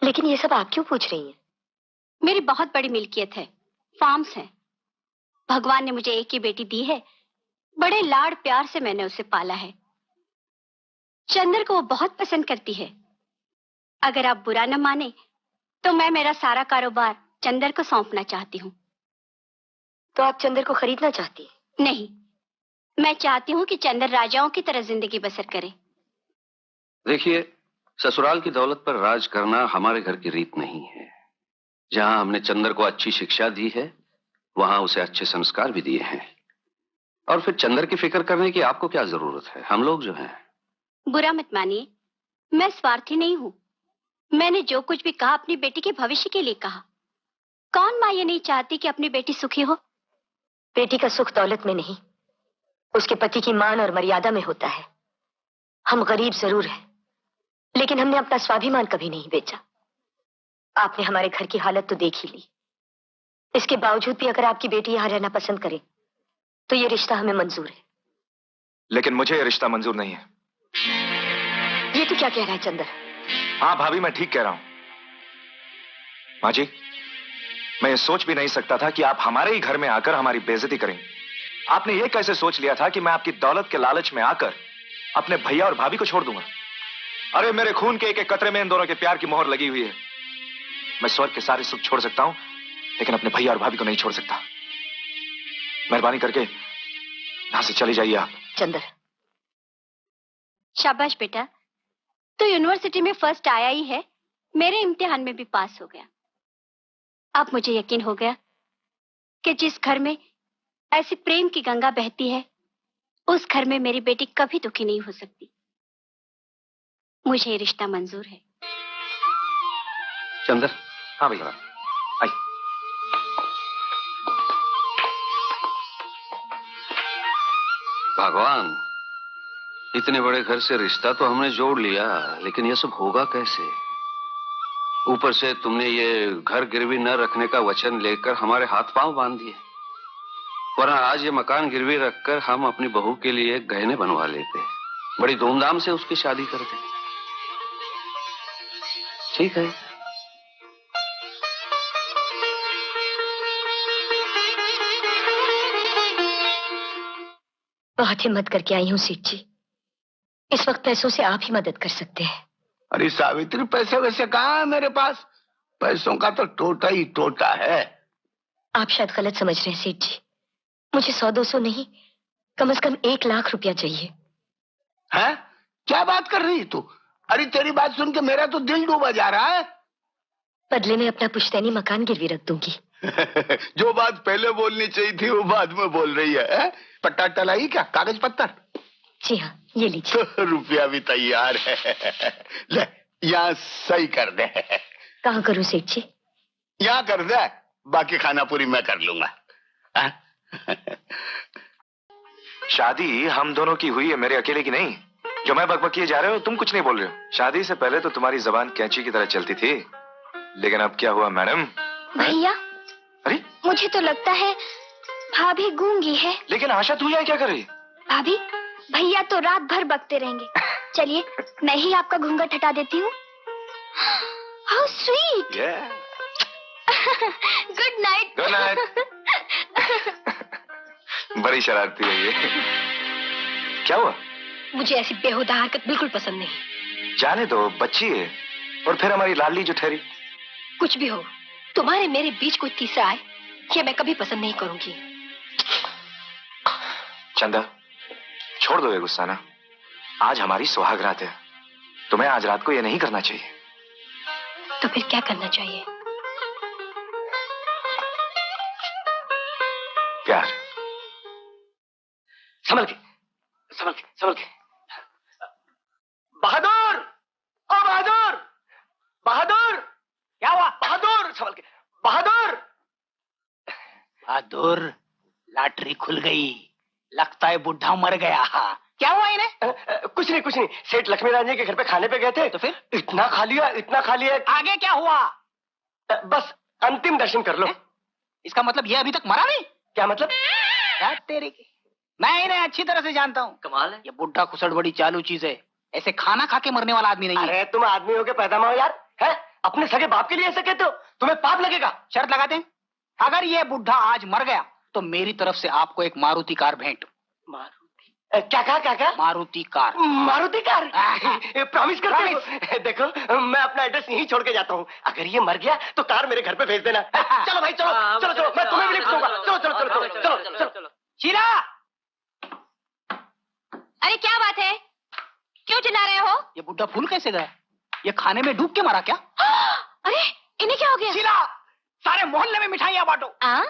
लेकिन ये सब आप क्यों पूछ रही हैं? मेरी बहुत बड़ी मिल्कियत है, फार्म्स हैं। भगवान ने मुझे एक ही बेटी दी है, बड़े लाड़ प्यार से मैंने उसे पाला है। चंदर को वो बहुत पसंद करती है। अगर आप बुरा न माने तो मैं मेरा सारा कारोबार चंदर को सौंपना चाहती हूँ। तो आप चंदर को खरीदना चाहती हैं? नहीं, मैं चाहती हूँ कि चंदर राजाओं की तरह जिंदगी बसर करे। देखिए, ससुराल की दौलत पर राज करना हमारे घर की रीत नहीं है। जहां हमने चंदर को अच्छी शिक्षा दी है, वहां उसे अच्छे संस्कार भी दिए हैं। और फिर चंदर की फिक्र करने की आपको क्या जरूरत है? हम लोग जो हैं। बुरा मत मानिए, मैं स्वार्थी नहीं हूँ। मैंने जो कुछ भी कहा अपनी बेटी के भविष्य के लिए कहा। कौन माँ ये नहीं चाहती कि अपनी बेटी सुखी हो? बेटी का सुख दौलत में नहीं, उसके पति की मान और मर्यादा में होता है। हम गरीब जरूर हैं, लेकिन हमने अपना स्वाभिमान कभी नहीं बेचा। आपने हमारे घर की हालत तो देख ही ली। इसके बावजूद भी अगर आपकी बेटी यहाँ रहना पसंद करे तो ये रिश्ता हमें मंजूर है। लेकिन मुझे ये रिश्ता मंजूर नहीं है। ये तो क्या कह रहा है चंदर? हाँ भाभी, मैं ठीक कह रहा हूं। माँ जी, मैं ये सोच भी नहीं सकता था कि आप हमारे ही घर में आकर हमारी बेइज्जती करेंगे। आपने ये कैसे सोच लिया था कि मैं आपकी दौलत के लालच में आकर अपने भैया और भाभी को छोड़ दूंगा? अरे मेरे खून के एक एक कतरे में इन दोनों के प्यार की मोहर लगी हुई है। मैं स्वर्ग के सारे सुख छोड़ सकता हूं, लेकिन अपने भैया और भाभी को नहीं छोड़ सकता। मेहरबानी करके यहां से चली जाइए आप। चंदर, शाबाश बेटा, तो यूनिवर्सिटी में फर्स्ट आया ही है, मेरे इम्तिहान में भी पास हो गया। अब मुझे यकीन हो गया कि जिस घर में ऐसी प्रेम की गंगा बहती है, उस घर में मेरी बेटी कभी दुखी नहीं हो सकती। मुझे ये रिश्ता मंजूर है। चंदर। हाँ भैया, आइए। भगवान, इतने बड़े घर से रिश्ता तो हमने जोड़ लिया, लेकिन ये सब होगा कैसे? ऊपर से तुमने ये घर गिरवी न रखने का वचन लेकर हमारे हाथ पांव बांध दिए, वरना आज ये मकान गिरवी रखकर हम अपनी बहू के लिए गहने बनवा लेते। बड़ी धूमधाम से उसकी शादी कर दे। ठीक है। बहुत हिम्मत करके आई हूँ सेठ जी। इस वक्त पैसों से आप ही मदद कर सकते हैं। अरे सावित्री, पैसे वैसे कहाँ है मेरे पास? पैसों का तो टोटा ही टोटा है। आप शायद गलत समझ रहे हैं सेठ जी। मुझे 100-200 नहीं, कम से कम 1 लाख रुपया चाहिए। हैं? क्या बात कर रही तू? अरे तेरी बात सुन के मेरा तो दिल डूबा जा रहा है। बदले में अपना पुश्तैनी मकान गिरवी रख दूंगी। जो बात पहले बोलनी चाहिए थी वो बाद में बोल रही है? पट्टा टलाई क्या? कागज पत्तर? जी हाँ, ये लीजिए। रुपया भी तैयार है। ले, यहाँ सही कर दे। कहाँ करूँ सेठ जी? यहाँ कर दे, बाकी खाना पूरी मैं कर लूंगा। शादी हम दोनों की हुई है, मेरे अकेले की नहीं। जो मैं बकबक किए जा रहे हो, तुम कुछ नहीं बोल रहे हो। शादी से पहले तो तुम्हारी जबान कैंची की तरह चलती थी, लेकिन अब क्या हुआ मैडम? भैया, अरे मुझे तो लगता है भाभी गूंगी है। लेकिन आशा, तू यहाँ क्या कर रही? भाभी, भैया तो रात भर बकते रहेंगे। चलिए, मैं ही आपका घूंघट हटा देती हूँ। How sweet. Good night. Good night. बड़ी शरारती है ये। क्या हुआ? मुझे ऐसी बेहुदा हरकत बिल्कुल पसंद नहीं। जाने दो, बच्ची है। और फिर हमारी लाली जो ठहरी। कुछ भी हो, तुम्हारे मेरे बीच कोई तीसरा आए, ये मैं कभी पसंद नहीं करूंगी। चंदा, छोड़ दो ये गुस्सा ना। आज हमारी सुहाग रात है, तुम्हें आज रात को ये नहीं करना चाहिए। तो फिर क्या करना चाहिए? प्यार। संभल के, संभल के, संभल के। बहादुर, ओ बहादुर, बहादुर, क्या हुआ? बहादुर, संभल के, बहादुर। बहादुर, लॉटरी खुल गई। लगता है बुढ़ा मर गया। क्या हुआ इन्हें? कुछ नहीं, कुछ नहीं। सेठ लक्ष्मीनारायण जी के घर पे खाने पे गए थे, तो फिर इतना खा लिया, इतना खा लिया। आगे क्या हुआ? बस अंतिम दर्शन कर लो। इसका मतलब ये अभी तक मरा नहीं? क्या मतलब? क्या तेरे की, मैं इन्हें अच्छी तरह से जानता हूँ। कमाल है। ये बुढ़ा खुसड़ बड़ी चालू चीज है। ऐसे खाना खा के मरने वाला आदमी नहीं है। अरे तुम आदमी हो के पैदा हो यार, है? अपने सगे बाप के लिए ऐसे कहते हो? तुम्हें पाप लगेगा। शर्त लगाते हैं, अगर ये बुढ़ा आज मर गया तो मेरी तरफ से आपको एक मारुति कार भेंट। मारुति? क्या कहा, क्या कहा? Maruti car. Maruti car? Promise करते हो? देखो, मैं अपना एड्रेस यहीं छोड़ के जाता हूँ। अगर ये मर गया तो कार मेरे घर पे भेज देना। चलो भाई, चलो चलो चलो, मैं तुम्हें भी लिख दूंगा। चलो चलो चलो चलो चलो चलो। शीला, अरे क्या बात है, क्यों चिल्ला रहे हो? ये बुढ़ा फूल कैसे गया? ये खाने में डूब के मरा क्या? अरे इन्हें क्या हो गया? शीला, सारे मोहल्ले में मिठाइयाँ बांटो,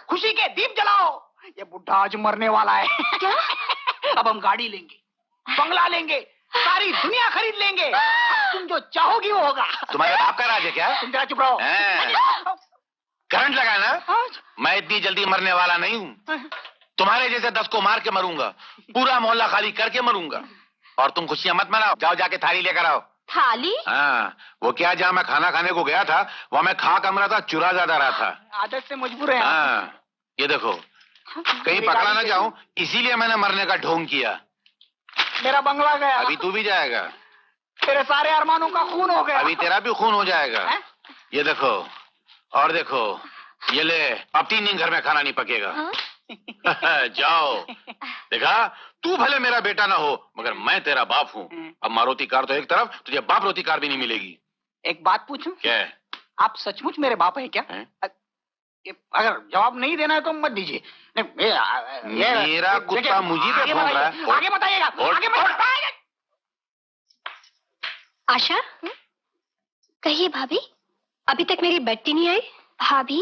खुशी के दीप जलाओ। ये बुढ़ा आज मरने वाला है। क्या? अब हम गाड़ी लेंगे, बंगला लेंगे, सारी दुनिया खरीद लेंगे। तुम जो चाहोगी वो होगा। तुम्हारे बाप का राज है क्या? तुम जरा चुप रहो। करंट लगा ना? मैं इतनी जल्दी मरने वाला नहीं हूँ। तुम्हारे जैसे 10 को मार के मरूंगा, पूरा मोहल्ला खाली करके मरूंगा। और तुम खुशियां मत मनाओ, जाओ जाके थाली लेकर आओ। थाली? हाँ, वो क्या, जहाँ मैं खाना खाने को गया था वहाँ मैं खा कम रहा था, चुरा ज्यादा रहा था। आदत से मजबूर है। हाँ, ये देखो, कहीं पकड़ा ना जाऊं, इसीलिए मैंने मरने का ढोंग किया। मेरा बंगला गया। अभी तू भी जाएगा। तेरे सारे अरमानों का खून हो गया। अभी तेरा भी खून हो जाएगा। ये देखो, और देखो, ये ले, अब 3 दिन घर में खाना नहीं पकेगा। जाओ। देखा, तू भले मेरा बेटा ना हो, मगर मैं तेरा बाप हूँ। अब मारुति कार तो एक तरफ, तुझे बाप रोती कार भी नहीं मिलेगी। एक बात पूछूं? क्या? आप सचमुच मेरे बाप है क्या? अगर जवाब नहीं देना है तो मत दीजिए। मेरा कुत्ता मुझे पे भौंक रहा है। आगे बताइएगा, आगे बताइएगा। आशा, कहिए भाभी। अभी तक मेरी बेटी नहीं आई? भाभी,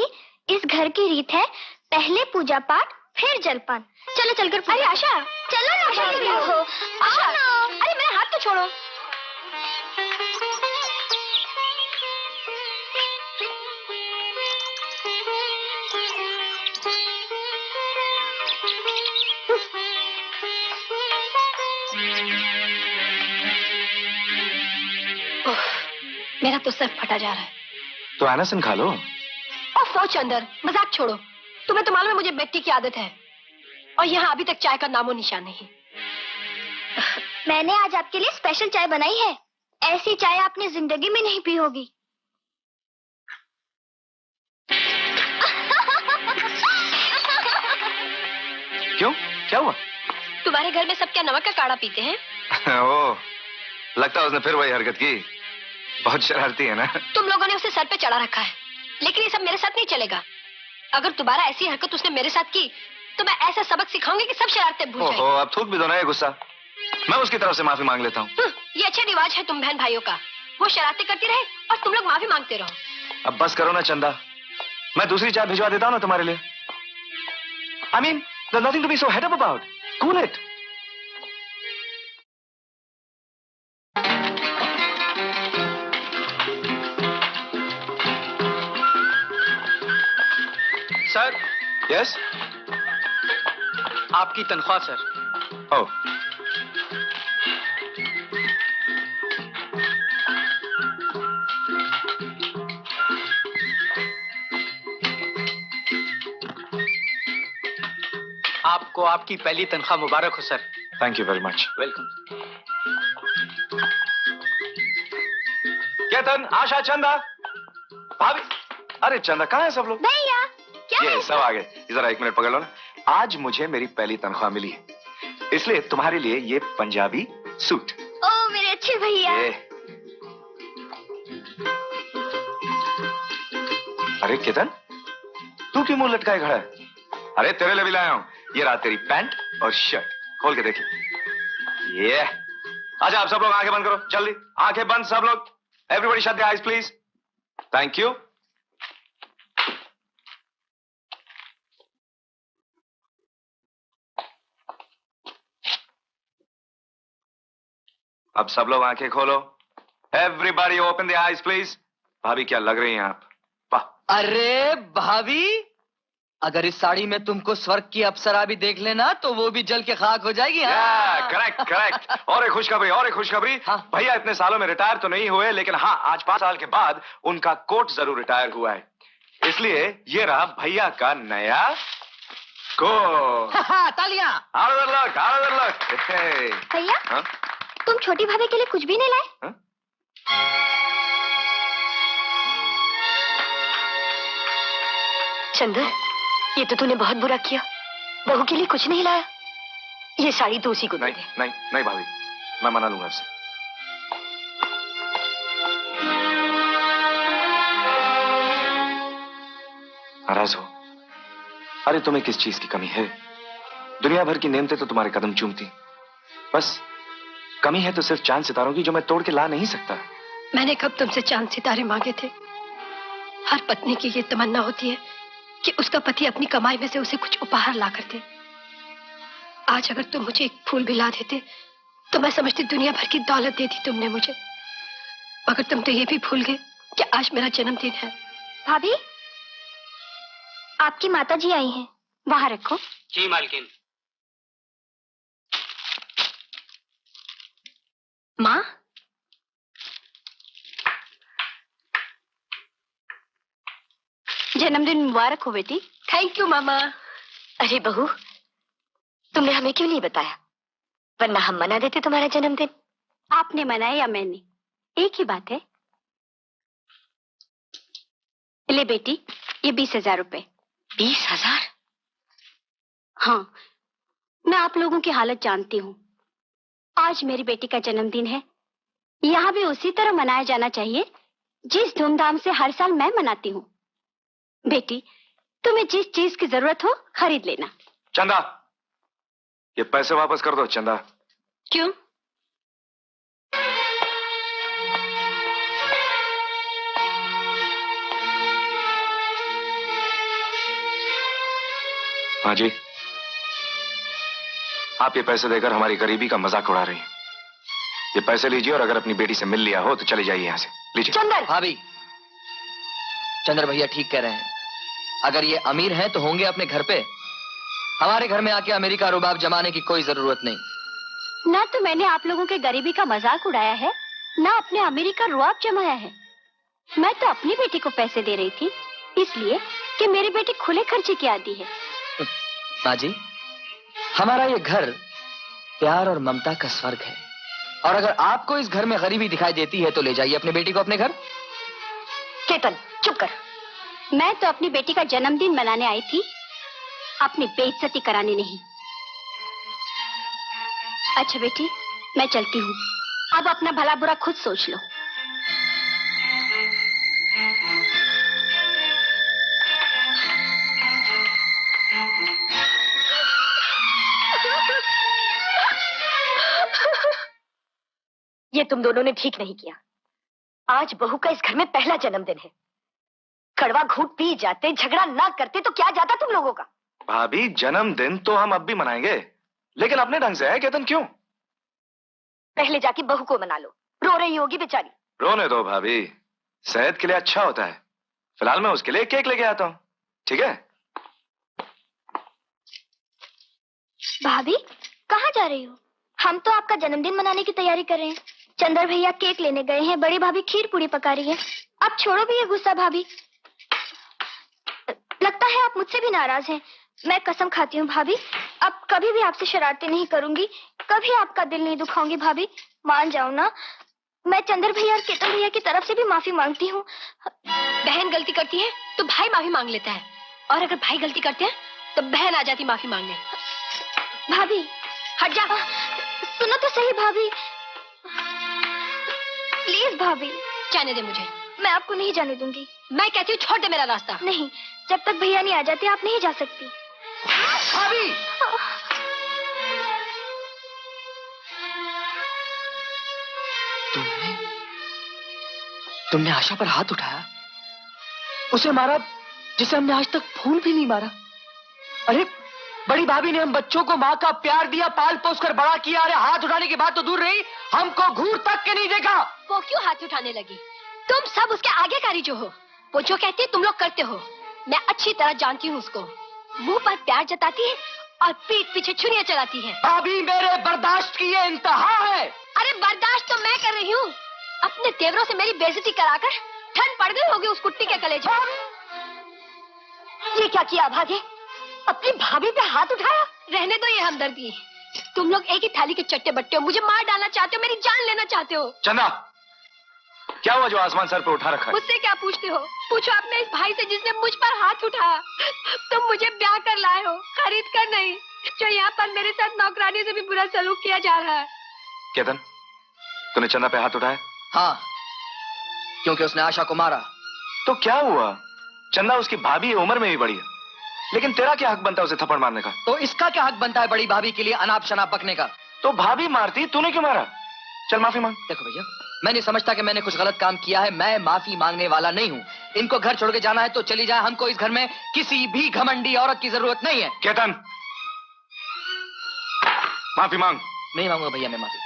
इस घर की रीत है, पहले पूजा पाठ फिर जलपान। चलो चलकर। अरे आशा, चलो ना। आशा, अरे मेरा हाथ तो छोड़ो। मेरा तो सर फटा जा रहा है। तो एनासिन खा लो। ओफो चंदर, मजाक छोड़ो। तुम्हें तो मालूम है मुझे बेटी की आदत है, और यहाँ अभी तक चाय का नामो निशान नहीं। मैंने आज आपके लिए स्पेशल चाय बनाई है। ऐसी चाय आपने जिंदगी में नहीं पी होगी। क्यों, क्या हुआ? तुम्हारे घर में सब क्या नमक का काढ़ा पीते हैं? ओह, लगता है उसने फिर वही हरकत की। बहुत शरारती है ना? तुम लोगों ने उसे सर पे चढ़ा रखा है, लेकिन ये सब मेरे साथ नहीं चलेगा। अगर दोबारा ऐसी हरकत उसने मेरे साथ की तो मैं ऐसा सबक सिखाऊंगी कि सब शरारतें भूल जाएंगे। ओहो, अब थूक भी दो ना ये गुस्सा। मैं उसकी तरफ से माफी मांग लेता हूँ। ये अच्छा रिवाज है तुम बहन भाइयों का। वो शरारतें करती रहे और तुम लोग माफी मांगते रहो। अब बस करो ना चंदा, मैं दूसरी चाय भिजवा देता हूँ ना तुम्हारे लिए। I mean, there's nothing to be so head up about. Cool it. Sir. Yes? आपकी तनख्वाह सर। Oh. आपको आपकी पहली तनख्वाह मुबारक हो sir. Thank you very much. Welcome. Ketan, Asha, Chanda, भाभी। अरे चंदा, कहाँ है सब लोग? भैया, क्या ये सब आ गए। जरा 1 मिनट पकड़ लो ना। आज मुझे मेरी पहली तनख्वाह मिली है, इसलिए तुम्हारे लिए ये पंजाबी सूट। ओ मेरे अच्छे भैया। अरे केतन, तू क्यों मुंह लटकाए खड़ा है? अरे तेरे लिए भी लाया हूं। ये रहा तेरी पैंट और शर्ट, खोल के देख ले। ये अच्छा, आप सब लोग आंखें बंद करो, जल्दी आंखें बंद सब लोग। Everybody shut the eyes please. Thank you. अब सब लोग आंखें खोलो। Everybody open the eyes please. भाभी क्या लग रही हैं आप? वाह। अरे भाभी, अगर इस साड़ी में तुमको स्वर्ग की अप्सरा भी देख लेना तो वो भी जल के खाक हो जाएगी। Correct correct. और एक खुशखबरी, और एक खुशखबरी। भैया इतने सालों में रिटायर तो नहीं हुए, लेकिन हाँ, आज 5 साल के बाद उनका कोट जरूर रिटायर हुआ है। इसलिए ये रहा भैया का नया कोट। तालियां। भैया, तुम छोटी भाभी के लिए कुछ भी नहीं लाए? चंदर, ये तो तूने बहुत बुरा किया। बहू के लिए कुछ नहीं लाया। ये साड़ी तो उसी को दे दे। नहीं नहीं भाभी, मैं मना लूंगा उससे। नाराज हो? अरे तुम्हें किस चीज की कमी है? दुनिया भर की नेमतें तो तुम्हारे कदम चूमती। बस कमी है तो सिर्फ चांद सितारों की, जो मैं तोड़ के ला नहीं सकता। मैंने कब तुमसे चांद सितारे मांगे थे? हर पत्नी की ये तमन्ना होती है कि उसका पति अपनी कमाई में से उसे कुछ उपहार ला कर दे। आज अगर तुम मुझे एक फूल भी ला देते तो मैं समझती दुनिया भर की दौलत दे दी तुमने मुझे। मगर तुम तो ये भी भूल गए कि आज मेरा जन्मदिन है। भाभी, आपकी माता जी आई हैं, वहां रखो। जी मालकिन। माँ, जन्मदिन मुबारक हो बेटी। थैंक यू मामा। अरे बहू, तुमने हमें क्यों नहीं बताया? वरना हम मना देते तुम्हारा जन्मदिन। आपने मनाया या मैंने, एक ही बात है। ले बेटी, ये 20,000 रुपए। 20,000? हाँ, मैं आप लोगों की हालत जानती हूँ। आज मेरी बेटी का जन्मदिन है, यहाँ भी उसी तरह मनाया जाना चाहिए जिस धूमधाम से हर साल मैं मनाती हूँ। बेटी, तुम्हें जिस चीज की जरूरत हो खरीद लेना। चंदा, ये पैसे वापस कर दो। चंदा। क्यों? हाँ जी, आप ये पैसे देकर हमारी गरीबी का मजाक उड़ा रही हैं। ये पैसे लीजिए और अगर अपनी बेटी से मिल लिया हो तो चले जाइए यहाँ से। लीजिए। चंदर। भाभी, चंद्र भैया ठीक कह रहे हैं। अगर ये अमीर हैं तो होंगे अपने घर पे। हमारे घर में आके अमेरिका रुबाब जमाने की कोई जरूरत नहीं। ना तो मैंने आप लोगों के गरीबी का मजाक उड़ाया है, ना अपने अमेरिका रुबाब जमाया है। मैं तो अपनी बेटी को पैसे दे रही थी, इसलिए कि मेरी बेटी खुले खर्चे की आदी है। माँ जी, हमारा ये घर प्यार और ममता का स्वर्ग है। और अगर आपको इस घर में गरीबी दिखाई देती है तो ले जाइए अपनी बेटी को अपने घर। केतन चुप कर। मैं तो अपनी बेटी का जन्मदिन मनाने आई थी, अपनी बेइज्जती कराने नहीं। अच्छा बेटी, मैं चलती हूँ। अब अपना भला बुरा खुद सोच लो। ये तुम दोनों ने ठीक नहीं किया। आज बहू का इस घर में पहला जन्मदिन है। कड़वा घूंट पी जाते, झगड़ा ना करते तो क्या जाता तुम लोगों का। भाभी जन्मदिन तो हम अब भी मनाएंगे, लेकिन अपने ढंग से है। केतन क्यों? पहले जाके बहू को मना लो, रो रही होगी बेचारी। रोने दो भाभी, सेहत के लिए अच्छा होता है। फिलहाल मैं उसके लिए केक लेके आता हूँ, ठीक है? भाभी कहाँ जा रही हो? हम तो आपका जन्मदिन मनाने की तैयारी कर रहे हैं। चंदर भैया केक लेने गए हैं, बड़ी भाभी खीर पूरी पका रही है। अब छोड़ो भी ये गुस्सा भाभी। लगता है आप मुझसे भी नाराज हैं। मैं कसम खाती हूँ भाभी, अब कभी भी आपसे शरारतें नहीं करूंगी, कभी आपका दिल नहीं दुखाऊंगी भाभी। मान जाओ ना। मैं चंदर भैया और केतन भैया की तरफ से भी माफी मांगती हूँ। बहन गलती करती है तो भाई माफी मांग लेता है, और अगर भाई गलती करते हैं तो बहन आ जाती माफी मांगने। भाभी हट जा। सुनो तो सही भाभी, प्लीज भाभी। जाने दे मुझे। मैं आपको नहीं जाने दूंगी। मैं कहती हूँ छोड़ दे मेरा रास्ता। नहीं, जब तक भैया नहीं आ जाते आप नहीं जा सकती। भाभी! तुमने आशा पर हाथ उठाया, उसे मारा जिसे हमने आज तक फूल भी नहीं मारा। अरे बड़ी भाभी ने हम बच्चों को माँ का प्यार दिया, पाल पोस कर बड़ा किया। अरे हाथ उठाने की बात तो दूर रही, हमको घूर तक के नहीं देखा। वो क्यों हाथ उठाने लगी? तुम सब उसके आगे कारी जो हो। वो जो कहती है तुम लोग करते हो। मैं अच्छी तरह जानती हूँ उसको। मुंह पर प्यार जताती है और पीठ पीछे छुरियां चलाती है। भाभी मेरे बर्दाश्त की ये इंतहा है। अरे बर्दाश्त तो मैं कर रही हूँ। अपने तेवरों से मेरी बेइज्जती कराकर ठंड पड़ गई होगी उस कुट्टी के कलेजे। ये क्या किया भागे? अपनी भाभी पे हाथ उठाया? रहने दो ये हमदर्दी। तुम लोग एक ही थाली के चट्टे बट्टे हो, मुझे मार डालना चाहते हो, मेरी जान लेना चाहते हो। चंदा, क्या हुआ जो आसमान सर पे उठा रखा है? मुझसे क्या पूछते हो? पूछो अपने इस भाई से जिसने मुझ पर हाथ उठाया। तुम मुझे ब्याह कर लाए हो, खरीद कर नहीं, जो यहाँ पर मेरे साथ नौकरानी से भी बुरा सलूक किया जा रहा है। केतन, तूने चंदा पे हाथ उठाया? हाँ, क्योंकि उसने आशा को मारा। तो क्या हुआ? चंदा उसकी भाभी उम्र में भी बड़ी है, लेकिन तेरा क्या हक बनता है उसे थप्पड़ मारने का? तो इसका क्या हक बनता है बड़ी भाभी के लिए अनाप शनाप बकने का? तो भाभी मारती, तूने क्यों मारा? चल माफी मांग। देखो भैया, मैं नहीं समझता कि मैंने कुछ गलत काम किया है। मैं माफी मांगने वाला नहीं हूँ। इनको घर छोड़ के जाना है तो चली जाए। हमको इस घर में किसी भी घमंडी औरत की जरूरत नहीं है। केतन, माफी मांग। नहीं मांगूंगा भैया मैं माफी।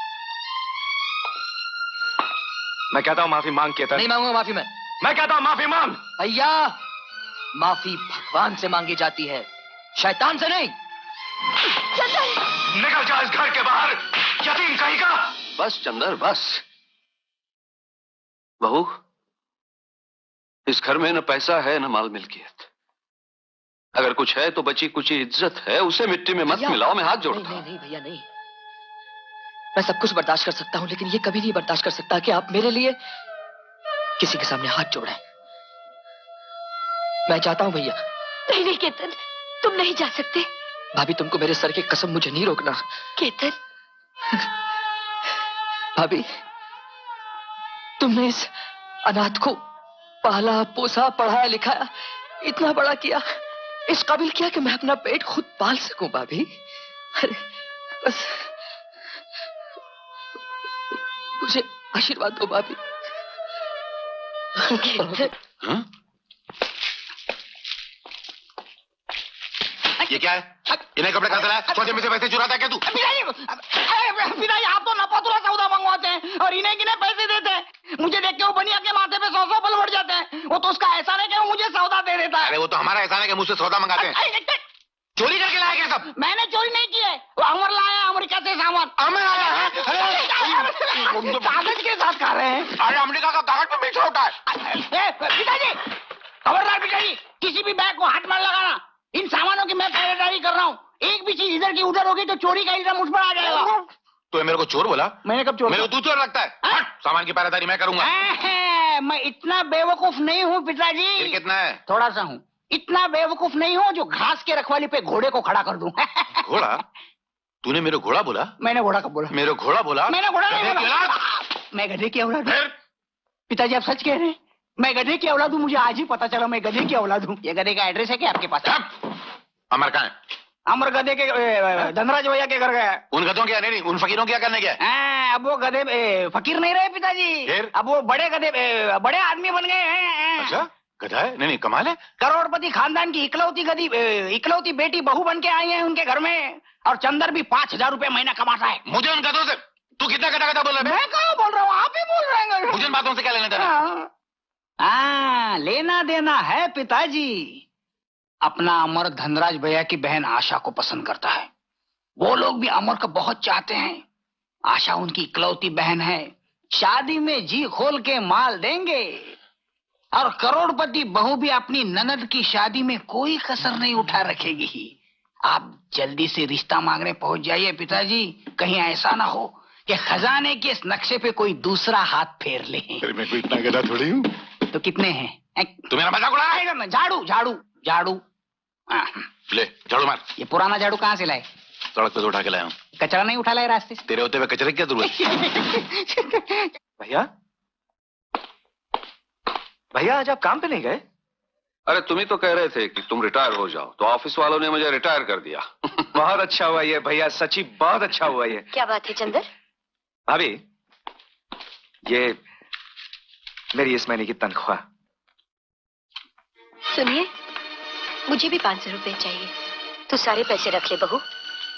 मैं कहता हूँ माफी मांग केतन। नहीं मांगूंगा माफी मैं कहता हूँ माफी मांग। भैया, माफी भगवान से मांगी जाती है, शैतान से नहीं। निकल जा इस घर के बाहर, यतीम कहीं का। बस चंदर बस। बहू, इस घर में न पैसा है न माल मिल्कियत। अगर कुछ है तो बची कुची इज्जत है, उसे मिट्टी में मत मिलाओ। मैं हाथ जोड़ता हूं। नहीं भैया नहीं, मैं सब कुछ बर्दाश्त कर सकता हूं, लेकिन ये कभी नहीं बर्दाश्त कर सकता कि आप मेरे लिए किसी के सामने हाथ जोड़ें। मैं चाहता हूं भैया। नहीं नहीं केतन, तुम नहीं जा सकते। भाभी तुमको मेरे सर की कसम, मुझे नहीं रोकना। केतन। भाभी, तुमने इस अनाथ को पाला पोसा, पढ़ाया लिखाया, इतना बड़ा किया, इस काबिल किया कि मैं अपना पेट खुद पाल सकूं। भाभी अरे बस मुझे आशीर्वाद दो भाभी। हाँ? ये क्या है? ये नए कपड़े कहाँ से लाया? सोचे मुझे पैसे चुराता है क्या तू? पिताजी आप तो नपातुला सौदा मंगवाते हैं और इन्हें किन्हें पैसे देते हैं। मुझे देख के वो बनिया के माथे पे 100 पल बढ़ जाते हैं। वो तो उसका एहसान है कि वो मुझे सौदा दे देता है। अरे वो तो हमारा एहसान है कि मुझसे सौदा मंगाते हैं। चोरी करके लाया क्या सब? मैंने चोरी नहीं की है, वो अमर लाया है अमेरिका से सामान। अमर आया है? कागज के साथ खा रहे हैं। अरे अमेरिका का कागज पे मीठा होता है। पिताजी खबरदार पिताजी, किसी भी बैग को हाथ मार लगाना। इन सामानों की मैं पहरेदारी कर रहा हूँ। एक भी चीज इधर की उधर होगी तो चोरी का इल्जाम मुझ पर आ जाएगा। तो मेरे को चोर बोला? मैंने कब चोर? मेरे को तू चोर लगता है? हट, सामान की पहरेदारी मैं करूंगा। मैं इतना बेवकूफ नहीं हूँ पिताजी। फिर कितना है? थोड़ा सा हूँ। इतना बेवकूफ नहीं हूँ जो घास के रखवाली पे घोड़े को खड़ा कर दूं। घोड़ा? तूने मेरे घोड़ा बोला? मैंने घोड़ा कब बोला? मेरे घोड़ा बोला? मैंने घोड़ा नहीं बोला। मैं गधे की औलाद हूँ। पिताजी आप सच कह रहे हैं? मैं गधे की औलाद हूँ? मुझे आज ही पता चला मैं गधे की औलाद हूँ। ये गधे का एड्रेस है क्या आपके पास? अमर कहाँ है? अमर गधे के धनराज भैया के घर गया। उन गधों क्या? नहीं, उन फकीरों क्या करने गया? अब वो गधे फकीर नहीं रहे पिताजी। फिर? अब वो बड़े गधे बड़े आदमी बन गए हैं। अच्छा, गधा है? नहीं, कमाल है। करोड़पति खानदान की इकलौती बेटी बहू बन के आई है उनके घर में। और चंदर भी 5,000 रुपए महीना कमाता है। मुझे उन गधों से तू कितना गधा गधा बोल रहा है? मैं कहाँ बोल रहा हूँ, आप ही बोल रहे हैं। मुझे इन बातों से क्या लेना देना? लेना देना है पिताजी। अपना अमर धनराज भैया की बहन आशा को पसंद करता है। वो लोग भी अमर को बहुत चाहते हैं। आशा उनकी इकलौती बहन है। शादी में जी खोल के माल देंगे। और करोड़पति बहू भी अपनी ननद की शादी में कोई कसर नहीं उठा रखेगी। आप जल्दी से रिश्ता मांगने पहुंच जाइए पिताजी। कहीं ऐसा ना हो कि खजाने के इस नक्शे पे कोई दूसरा हाथ फेर ले। मैं कोई इतना गधा थोड़ी हूँ। तो कितने हैं? तू मेरा मजाक उड़ा रहा है? झाड़ू झाड़ू झाड़ू। ले झाड़ू मार। ये पुराना झाड़ू कहाँ से लाए? सड़क पे तो उठा के लाया हूँ। कचरा नहीं उठा लाए रास्ते से? तेरे होते हुए कचरे की क्या जरूरत? भैया आज आप काम पे नहीं गए? अरे तुम ही तो कह रहे थे कि तुम रिटायर हो जाओ, तो ऑफिस वालों ने मुझे रिटायर कर दिया। बहुत अच्छा हुआ ये भैया, सच्ची बहुत अच्छा हुआ ये। क्या बात है चंदर? भाभी, ये मेरी इस महीने की तनख्वाह। सुनिए, मुझे भी 500 रुपए चाहिए। तू सारे पैसे रख ले बहू,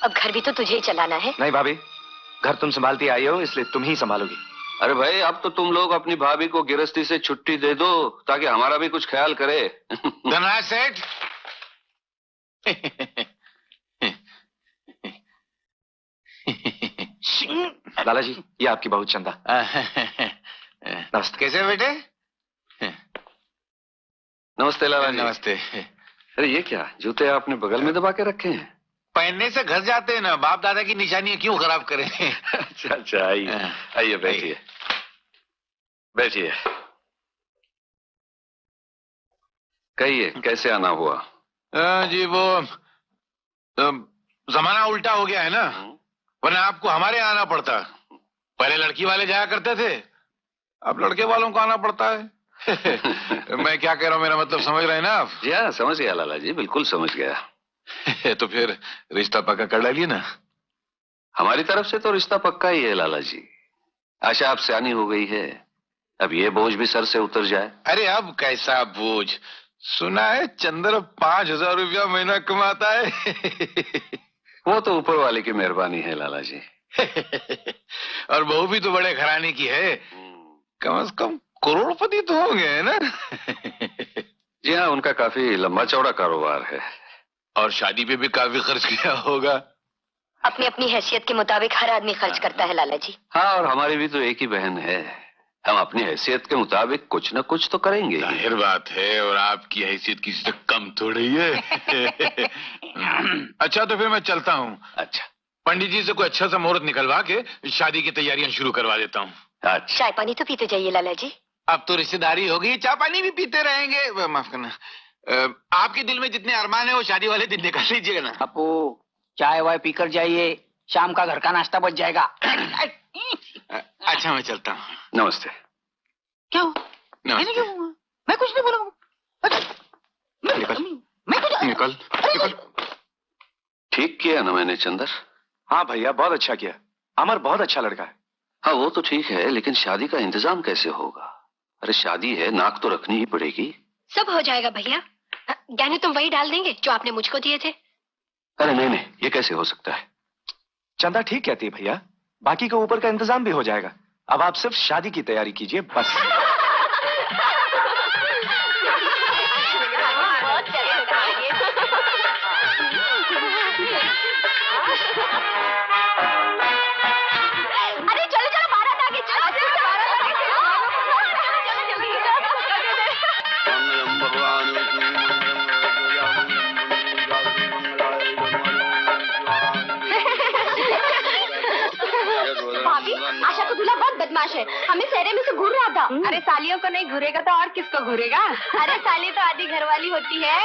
अब घर भी तो तुझे ही चलाना है। नहीं भाभी, घर तुम संभालती आई हो इसलिए तुम ही संभालोगी। अरे भाई, अब तो तुम लोग अपनी भाभी को गिरस्ती से छुट्टी दे दो ताकि हमारा भी कुछ ख्याल करे। धनराज सेठ। लाला जी, ये आपकी बहू चंदा। नमस्ते। कैसे बेटे? नमस्ते लाला जी। नमस्ते। अरे ये क्या, जूते आपने बगल में दबा के रखे हैं? पहनने से घस जाते हैं ना, बाप दादा की निशानियां क्यों खराब करें? अच्छा, आइए आइए, बैठिए बैठिए। कहिए, कैसे आना हुआ? जी वो जमाना उल्टा हो गया है ना, वरना आपको हमारे यहाँ आना पड़ता। पहले लड़की वाले जाया करते थे, अब लड़के वालों को आना पड़ता है। मैं क्या कह रहा हूँ, मेरा मतलब समझ रहे हैं ना आप? जी हाँ, समझ गया लाला जी, बिल्कुल समझ गया। तो फिर रिश्ता पक्का कर डालिए ना। हमारी तरफ से तो रिश्ता पक्का ही है लाला जी। आशा आप सियानी हो गई है, अब ये बोझ भी सर से उतर जाए। अरे अब कैसा बोझ? सुना है चंद्र 5,000 रुपया महीना कमाता है। वो तो ऊपर वाले की मेहरबानी है लाला जी। और बहू भी तो बड़े घराने की है, कम से कम करोड़पति तो होंगे, है ना? जी हाँ, उनका काफी लंबा चौड़ा कारोबार है। और शादी पे भी काफी खर्च किया होगा। अपनी अपनी हैसियत के मुताबिक हर आदमी खर्च करता है लाला जी। हाँ, और हमारी भी तो एक ही बहन है, हम अपनी हैसियत के मुताबिक कुछ न कुछ तो करेंगे। जाहिर बात है, और आपकी हैसियत किसी से कम थोड़ी है। अच्छा, तो फिर मैं चलता हूँ। अच्छा, पंडित जी से कोई अच्छा सा मुहूर्त निकलवा के शादी की तैयारियां शुरू करवा देता हूँ। अच्छा, चाय पानी तो पीते जाइए लाला जी। अब तो रिश्तेदारी होगी, चाय पानी भी पीते रहेंगे। माफ करना, आपके दिल में जितने अरमान है वो शादी वाले दिन निकाल लीजिएगा ना। अपू, चाय वाय पीकर जाइए, शाम का घर का नाश्ता बच जाएगा। अच्छा, मैं चलता हूँ। नमस्ते। क्या हो? नमस्ते। मैं कुछ नहीं बोलूंगा। निकल। ठीक किया ना मैंने चंदर? हाँ भैया, बहुत अच्छा किया। अमर बहुत अच्छा लड़का है। हाँ, वो तो ठीक है, लेकिन शादी का इंतजाम कैसे होगा? अरे शादी है, नाक तो रखनी ही पड़ेगी। सब हो जाएगा भैया। गहने तुम वही डाल देंगे जो आपने मुझको दिए थे। अरे नहीं, ये कैसे हो सकता है? चंदा ठीक कहती है भैया, बाकी के ऊपर का इंतजाम भी हो जाएगा। अब आप सिर्फ शादी की तैयारी कीजिए बस। अरे चलो चलो, बारात आ गई, चलो मंगलम भगवान जी, आशा को दूल्हा बहुत बदमाश है, हमें सहरे में से घूर रहा था। अरे सालियों को नहीं घूरेगा तो और किसको घूरेगा? अरे साली तो आधी घरवाली होती है।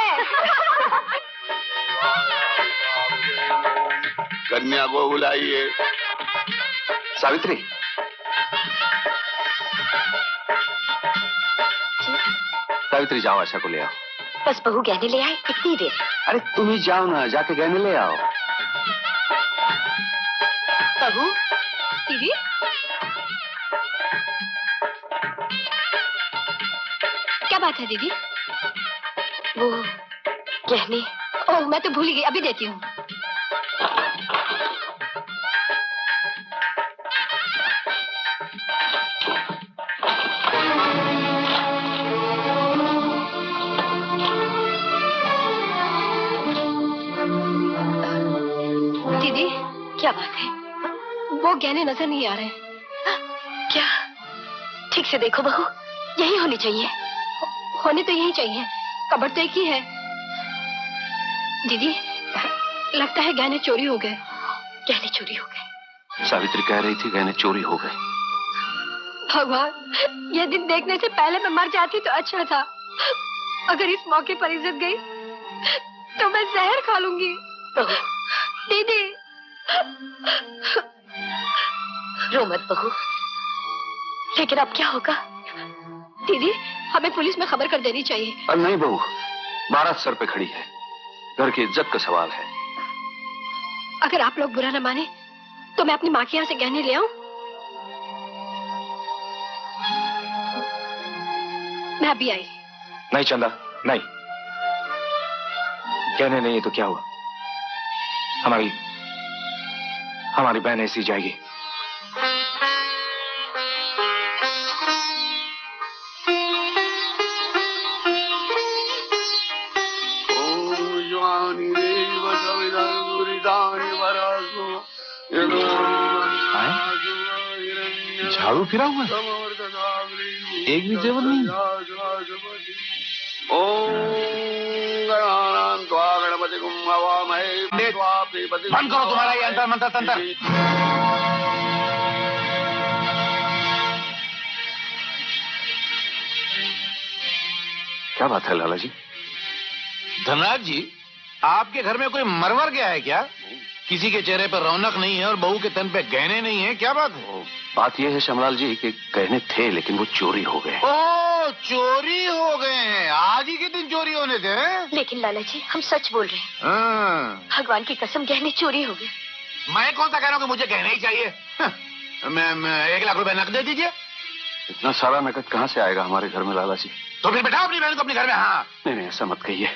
कन्या को बुलाइए। सावित्री, सावित्री जाओ, आशा को ले आओ। बस बहू गहने ले आए, इतनी देर। अरे तुम ही जाओ ना, जाके गहने ले आओ। बहू, दीदी, क्या बात है दीदी? वो गहने। ओह, मैं तो भूल ही गई, अभी देती हूँ। दीदी, क्या बात है? वो गहने नजर नहीं आ रहे। क्या? ठीक से देखो बहू, यही होनी चाहिए। होने तो यही चाहिए, कबर्ड तो एक ही है। दीदी, लगता है गहने चोरी हो गए। गहने चोरी हो गए? सावित्री कह रही थी गहने चोरी हो गए। भगवान, ये दिन देखने से पहले मैं मर जाती तो अच्छा था। अगर इस मौके पर इज्जत गई तो मैं जहर खा लूंगी। दीदी, रो मत बहू, लेकिन अब क्या होगा? दीदी, हमें पुलिस में खबर कर देनी चाहिए। और नहीं बहू, बारात सर पे खड़ी है, घर की इज्जत का सवाल है। अगर आप लोग बुरा न माने तो मैं अपनी माँ के यहाँ से गहने ले आऊं? मैं अभी आई। नहीं चंदा, नहीं। गहने नहीं है तो क्या हुआ? हमारी बहन ऐसी जाएगी। झाड़ू फिरा हुआ है, एक भी जेवर नहीं। बंद करो तुम्हारा ये अंतर मंत्र तंत्र। क्या बात है लाला जी? धनराज जी, आपके घर में कोई मरवर गया है क्या? किसी के चेहरे पर रौनक नहीं है और बहू के तन पे गहने नहीं है, क्या बात है? बात यह है श्यामलाल जी कि गहने थे लेकिन वो चोरी हो गए। ओ, चोरी हो गए हैं? आज ही के दिन चोरी होने थे? लेकिन लाला जी, हम सच बोल रहे हैं। भगवान की कसम, गहने चोरी हो गए। मैं कौन सा कह रहा हूँ कि मुझे गहने ही चाहिए? मैं 1 लाख रुपए नकद दे दीजिए। इतना सारा नकद कहाँ से आएगा हमारे घर में लाला जी? तो फिर बैठाओ अपनी बहन को अपने घर में। हाँ, नहीं, ऐसा मत कहिए,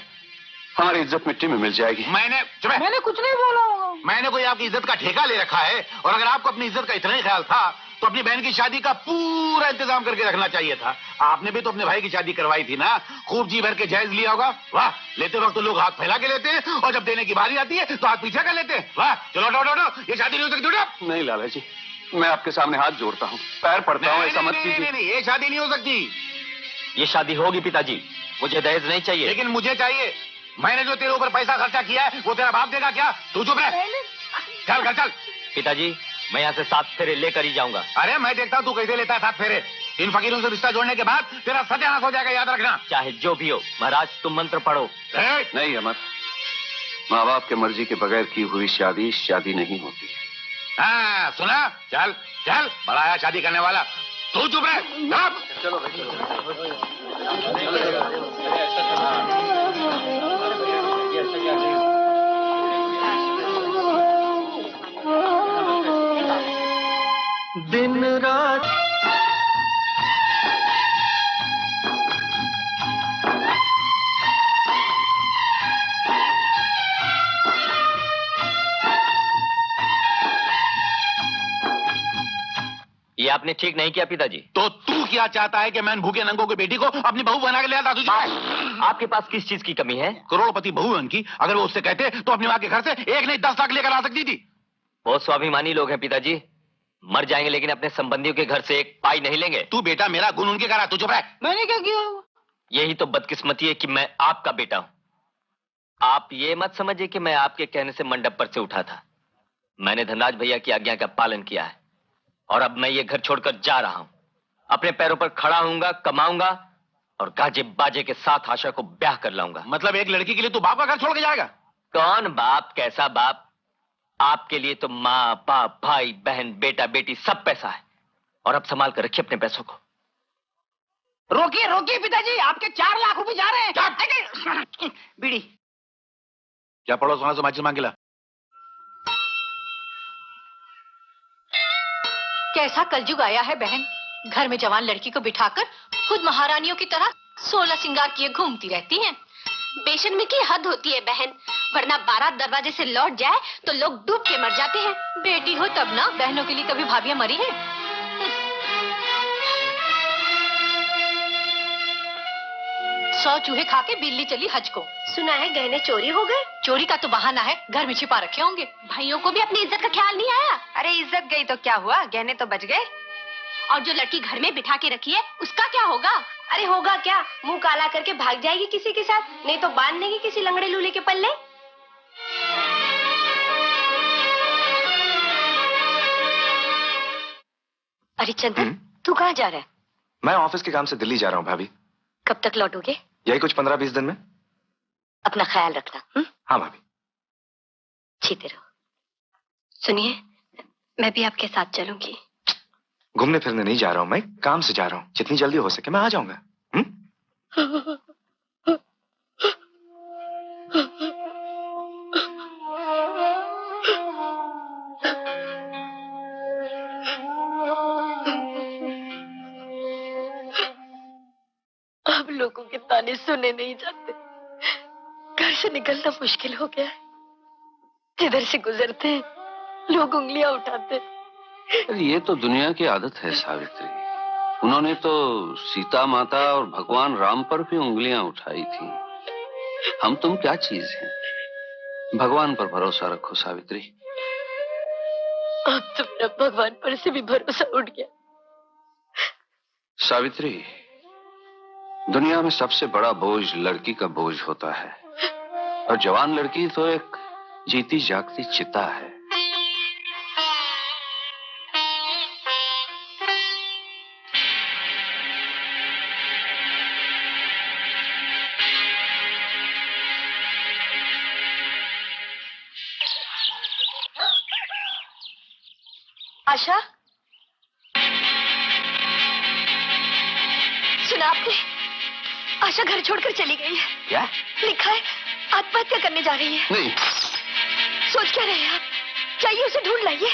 हमारी इज्जत मिट्टी में मिल जाएगी। मैंने कुछ नहीं बोला। मैंने कोई आपकी इज्जत का ठेका ले रखा है, और अगर आपको अपनी इज्जत का इतना ही ख्याल था तो अपनी बहन की शादी का पूरा इंतजाम करके रखना चाहिए था। आपने भी तो अपने भाई की शादी करवाई थी ना, खूब जी भर के जायज लिया होगा। वाह, लेते वक्त तो लोग हाथ फैला के लेते हैं और जब देने की बारी आती है तो हाथ पीछे कर लेते हैं। वाह, चलो उठो, ये शादी नहीं हो सकती। नहीं लाला जी, मैं आपके सामने हाथ जोड़ता हूँ, पैर पड़ता हूँ, ऐसा मत कीजिए। नहीं, ये शादी नहीं हो सकती। ये शादी होगी पिताजी, मुझे दहेज नहीं चाहिए। लेकिन मुझे चाहिए। मैंने जो तेरे ऊपर पैसा खर्चा किया है वो तेरा बाप देगा क्या? तू चुप रह, चल घर चल। पिताजी, मैं यहाँ से 7 फेरे लेकर ही जाऊंगा। अरे मैं देखता हूँ तू कैसे लेता है 7 फेरे। इन फकीरों से रिश्ता जोड़ने के बाद तेरा सत्यानाश हो जाएगा, याद रखना। चाहे जो भी हो महाराज, तुम मंत्र पढ़ो। नहीं अमर, माँ बाप के मर्जी के बगैर की हुई शादी नहीं होती है। हाँ, सुना? चल चल, बड़ा आया शादी करने वाला। तू चुप रह। चलो दिन रात ये आपने ठीक नहीं किया पिताजी। तो तू क्या चाहता है कि मैं भूखे नंगों की बेटी को अपनी बहू बना के ले आता? आपके पास किस चीज की कमी है? करोड़पति बहू है उनकी, अगर वो उससे कहते तो अपनी माँ के घर से 1 नहीं 10 लाख लेकर आ सकती थी। बहुत स्वाभिमानी लोग हैं पिताजी, मर जाएंगे लेकिन अपने संबंधियों के घर से 1 पाई नहीं लेंगे। तू बेटा मेरा गुण उनके घर, तू चुप रह। मैंने क्या किया? यही तो बदकिस्मती है कि मैं आपका बेटा हूं। आप ये मत समझिए कि मैं आपके कहने से मंडप पर से उठा था। मैंने धनराज भैया की आज्ञा का पालन किया है। और अब मैं ये घर छोड़कर जा रहा हूं। अपने पैरों पर खड़ा होऊंगा, कमाऊंगा और गाजे बाजे के साथ आशा को ब्याह कर लाऊंगा। मतलब एक लड़की के लिए तू बाप का घर छोड़ के जाएगा? कौन बाप, कैसा बाप? आपके लिए तो माँ बाप, भाई बहन, बेटा बेटी सब पैसा है। और अब संभाल कर रखिए अपने पैसों को। रोकिए रोकिए पिताजी, आपके 4 लाख रुपए जा रहे हैं। बीड़ी। क्या पड़ोस वहां से माचिस मांग के ला। कैसा कलयुग आया है बहन, घर में जवान लड़की को बिठाकर खुद महारानियों की तरह 16 श्रृंगार किए घूमती रहती हैं। बेशर्मी की हद होती है बहन, वरना बारात दरवाजे से लौट जाए तो लोग डूब के मर जाते हैं। बेटी हो तब ना, बहनों के लिए कभी भाभियां मरी हैं? 100 चूहे खा के बिल्ली चली हज को। सुना है गहने चोरी हो गए। चोरी का तो बहाना है, घर में छिपा रखे होंगे। भाइयों को भी अपनी इज्जत का ख्याल नहीं आया। अरे इज्जत गई तो क्या हुआ, गहने तो बच गए। और जो लड़की घर में बिठा के रखी है उसका क्या होगा? अरे होगा क्या, मुंह काला करके भाग जाएगी किसी के साथ, नहीं तो बांध देगी किसी लंगड़े लूले के पल्ले। अरे चंदन, तू कहाँ जा रहा है? मैं ऑफिस के काम से दिल्ली जा रहा हूँ भाभी। कब तक लौटोगे? यही कुछ 15-20 दिन में। अपना ख्याल रखना। हाँ भाभी। जीते रहो। सुनिए, मैं भी आपके साथ चलूंगी। घूमने फिरने नहीं जा रहा हूँ, मैं काम से जा रहा हूँ। जितनी जल्दी हो सके मैं आ जाऊंगा। अब लोगों के ताने सुने नहीं जाते, घर से निकलना मुश्किल हो गया है। जिधर से गुजरते हैं लोग उंगलियां उठाते। ये तो दुनिया की आदत है सावित्री। उन्होंने तो सीता माता और भगवान राम पर भी उंगलियां उठाई थी। हम तुम क्या चीज हैं? भगवान पर भरोसा रखो सावित्री। अब तो मेरा भगवान पर से भी भरोसा उठ गया। सावित्री, दुनिया में सबसे बड़ा बोझ लड़की का बोझ होता है, और जवान लड़की तो एक जीती जागती चिता है। आशा, सुना आपने? आशा घर छोड़कर चली गई है। क्या लिखा है आत्महत्या करने जा रही है। नहीं। सोच क्या रहे हैं आप? जाइए उसे ढूंढ लाइए।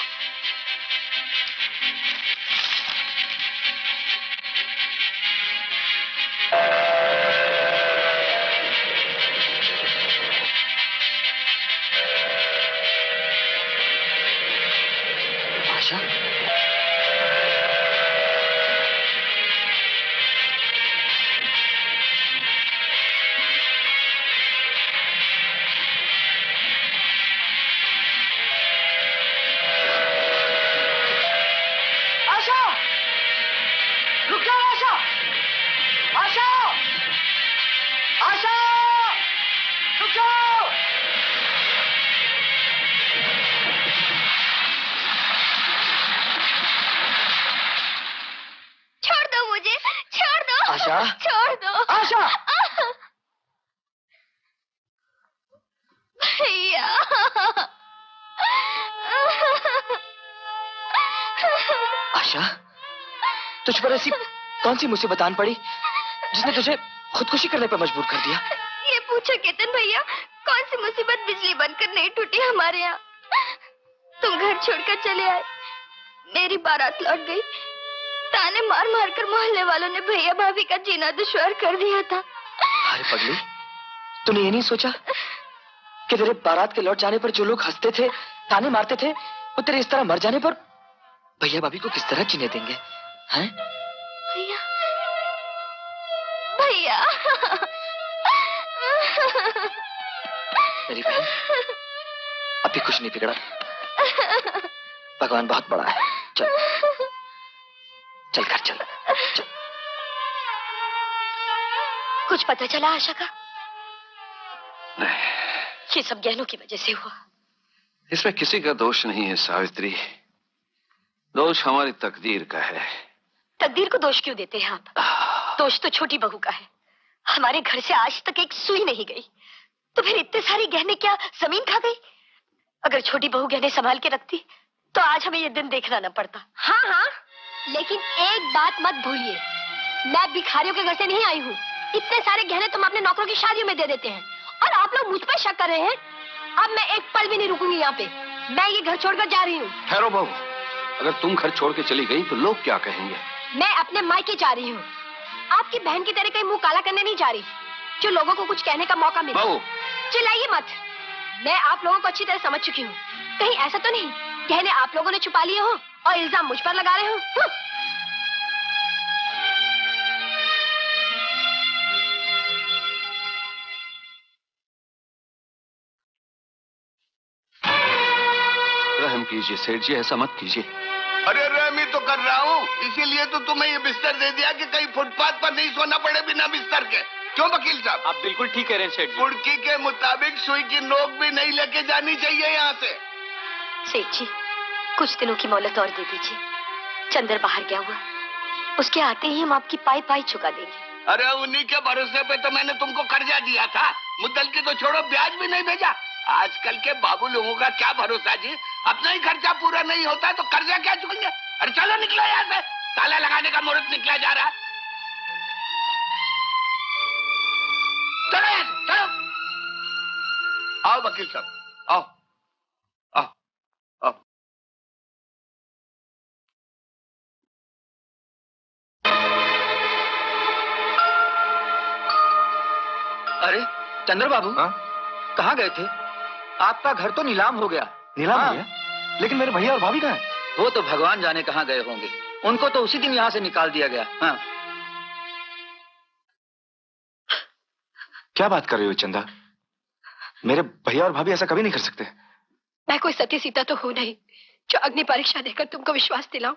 आशा, रुक जाओ आशा! आशा! आशा! रुक जाओ! छोड़ दो मुझे, छोड़ दो। आशा! छोड़ दो। आशा! भैया। आशा, तुझ पर ऐसी कौन सी मुसीबत आन पड़ी जिसने तुझे खुदकुशी करने पर मजबूर कर दिया? ये पूछो केतन भैया, कौन सी मुसीबत बिजली बनकर नहीं टूटी हमारे यहाँ। तुम घर छोड़कर चले आए, मेरी बारात लौट गई। ताने मार मार कर मोहल्ले वालों ने भैया भाभी का जीना दुश्वार कर दिया था। अरे पगली, तूने ये नहीं सोचा कि तेरे बारात के लौट जाने पर जो लोग हंसते थे, ताने मारते थे, वो तेरे इस तरह मर जाने पर भैया भाभी को किस तरह जीने देंगे? हैं? भैया, भैया। मेरी बहन, अभी कुछ नहीं बिगड़ा। भगवान बहुत बड़ा है। चल, चल घर चल, चल। कुछ पता चला आशा का? नहीं, ये सब गहनों की वजह से हुआ। इसमें किसी का दोष नहीं है सावित्री। दोष हमारी तकदीर का है। तकदीर को दोष क्यों देते हैं आप? दोष तो छोटी बहू का है। हमारे घर से आज तक एक सुई नहीं गई, तो फिर इतने सारे गहने क्या जमीन खा गई? अगर छोटी बहू गहने संभाल के रखती तो आज हमें ये दिन देखना न पड़ता। हाँ हाँ, लेकिन एक बात मत भूलिए, मैं भिखारियों के घर से नहीं आई हूँ। इतने सारे गहने तुम अपने नौकरों की शादियों में दे देते हैं और आप लोग मुझ पर शक कर रहे हैं। अब मैं एक पल भी नहीं रुकूंगी यहाँ पे। मैं ये घर छोड़कर जा रही हूँ। ठहरो बहू, अगर तुम घर छोड़ के चली गई तो लोग क्या कहेंगे? मैं अपने मायके जा रही हूँ। आपकी बहन की तरह कहीं मुंह काला करने नहीं जा रही, जो लोगों को कुछ कहने का मौका मिले। चिल्लाइए मत, मैं आप लोगों को अच्छी तरह समझ चुकी हूँ। कहीं ऐसा तो नहीं गहने आप लोगों ने छुपा लिए हो और इल्जाम मुझ पर लगा रहे हो? रहम कीजिए सेठ जी, ऐसा मत कीजिए। अरे रहम ही तो कर रहा हूँ, इसीलिए तो तुम्हें ये बिस्तर दे दिया कि कहीं फुटपाथ पर नहीं सोना पड़े बिना बिस्तर के। क्यों वकील साहब? आप बिल्कुल ठीक कह रहे हैं सेठ जी। कुर्की के मुताबिक सुई की नोक भी नहीं लेके जानी चाहिए यहाँ से। सेठ जी, कुछ दिनों की मोहलत और दे दीजिए। चंदर बाहर गया हुआ, उसके आते ही हम आपकी पाई पाई चुका देंगे। अरे उन्हीं के भरोसे पे तो मैंने तुमको कर्जा दिया था। मुद्दल की तो छोड़ो, ब्याज भी नहीं भेजा। आजकल के बाबू लोगों का क्या भरोसा जी, अपना ही खर्चा पूरा नहीं होता तो कर्जा क्या चुकेंगे। अरे चलो निकलो यहाँ से, ताला लगाने का मुहूर्त निकला जा रहा है। चलो यहाँ से, चलो। आओ वकील साहब, आओ आओ आओ। अरे चंद्र बाबू, कहाँ गए थे? आपका घर तो नीलाम हो गया। नीलाम हो गया? लेकिन मेरे भैया और भाभी कहाँ हैं? वो तो भगवान जाने कहाँ गए होंगे, उनको तो उसी दिन यहाँ से निकाल दिया गया। हाँ। क्या बात कर रही हो चंदा? मेरे भैया और भाभी ऐसा कभी नहीं कर सकते। मैं कोई सती सीता तो हूं नहीं जो अग्नि परीक्षा देकर तुमको विश्वास दिलाऊं।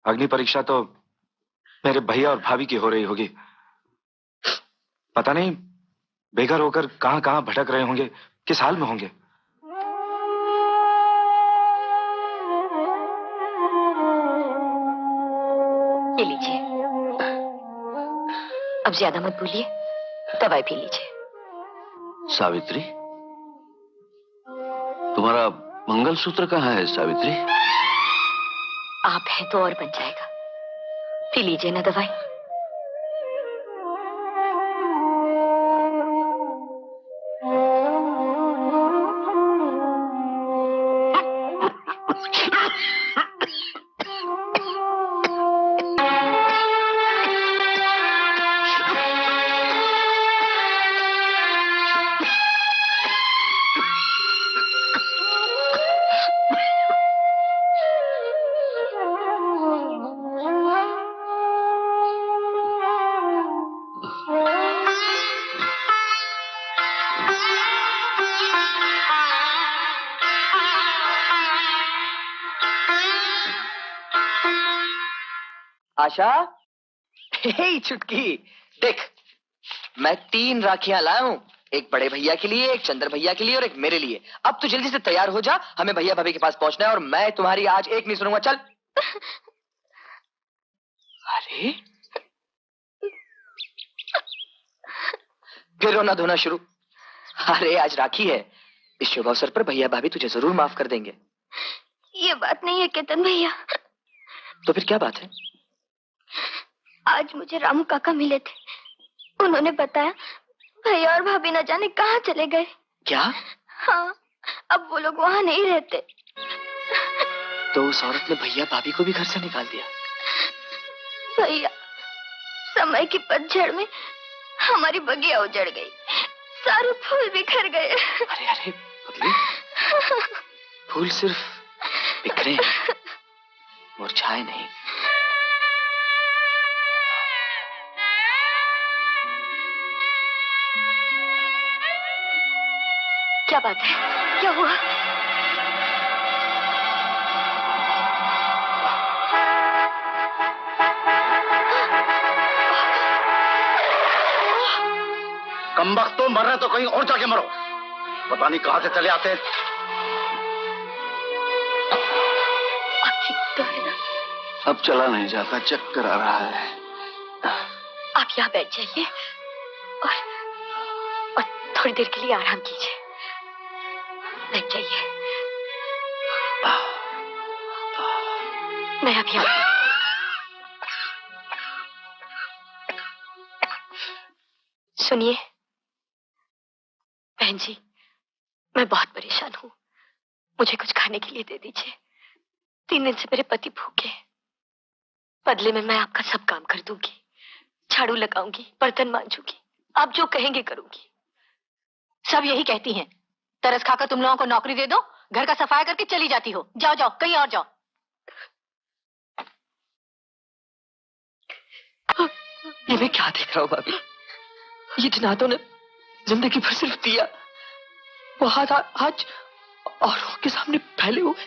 अग्नि परीक्षा तो मेरे भैया और भाभी की हो रही होगी। पता नहीं बेघर होकर कहां कहां भटक रहे होंगे, किस हाल में होंगे। ये लीजिए, अब ज्यादा मत भूलिए, दवाई पी लीजिए। सावित्री, तुम्हारा मंगलसूत्र कहाँ है सावित्री? आप हैं तो और बन जाएगा, पी लीजिए ना दवाई। आशा, हे चुटकी, देख मैं 3 राखियां लाया हूं, एक बड़े भैया के लिए, एक चंद्र भैया के लिए और एक मेरे लिए। अब तू जल्दी से तैयार हो जा, हमें भैया भाभी के पास पहुंचना है और मैं तुम्हारी आज एक नहीं सुनूंगा। चल। अरे फिर रोना धोना शुरू। अरे आज राखी है, इस शुभ अवसर पर भैया भाभी तुझे जरूर माफ कर देंगे। ये बात नहीं है केतन भैया। तो फिर क्या बात है? आज मुझे रामू काका मिले थे, उन्होंने बताया भैया और भाभी न जाने कहाँ चले गए। क्या? हाँ, अब वो लोग वहाँ नहीं रहते। तो उस औरत ने भैया भाभी को भी घर से निकाल दिया? भैया, समय की पतझड़ में हमारी बगिया उजड़ गई, सारे फूल बिखर गए। अरे अरे पगली, फूल सिर्फ बिखरे, मुरझाए नहीं। क्या बात है, क्या हुआ? कमबख्त तो मर रहे तो कहीं और जाके मरो, पता नहीं कहां से चले आते हैं। अब चला नहीं जाता, चक्कर आ रहा है। आप यहाँ बैठ जाइए और थोड़ी देर के लिए आराम कीजिए। बैठ जाइए, मैं अभी आती हूँ। सुनिए बहन जी, मैं बहुत परेशान हूँ, मुझे कुछ खाने के लिए दे दीजिए। 3 दिन से मेरे पति भूखे हैं। बदले में मैं आपका सब काम कर दूंगी, झाड़ू लगाऊंगी, बर्तन मांजूंगी, आप जो कहेंगे करूंगी। सब यही कहती हैं, तरस खाकर तुम लोगों को नौकरी दे दो, घर का सफाई करके चली जाती हो। जाओ जाओ, कहीं और जाओ। ये मैं क्या देख रहा हूँ भाभी? ये जिनातों ने जिंदगी भर सिर्फ दिया, वो हाथ आज औरों के सामने फैले हुए।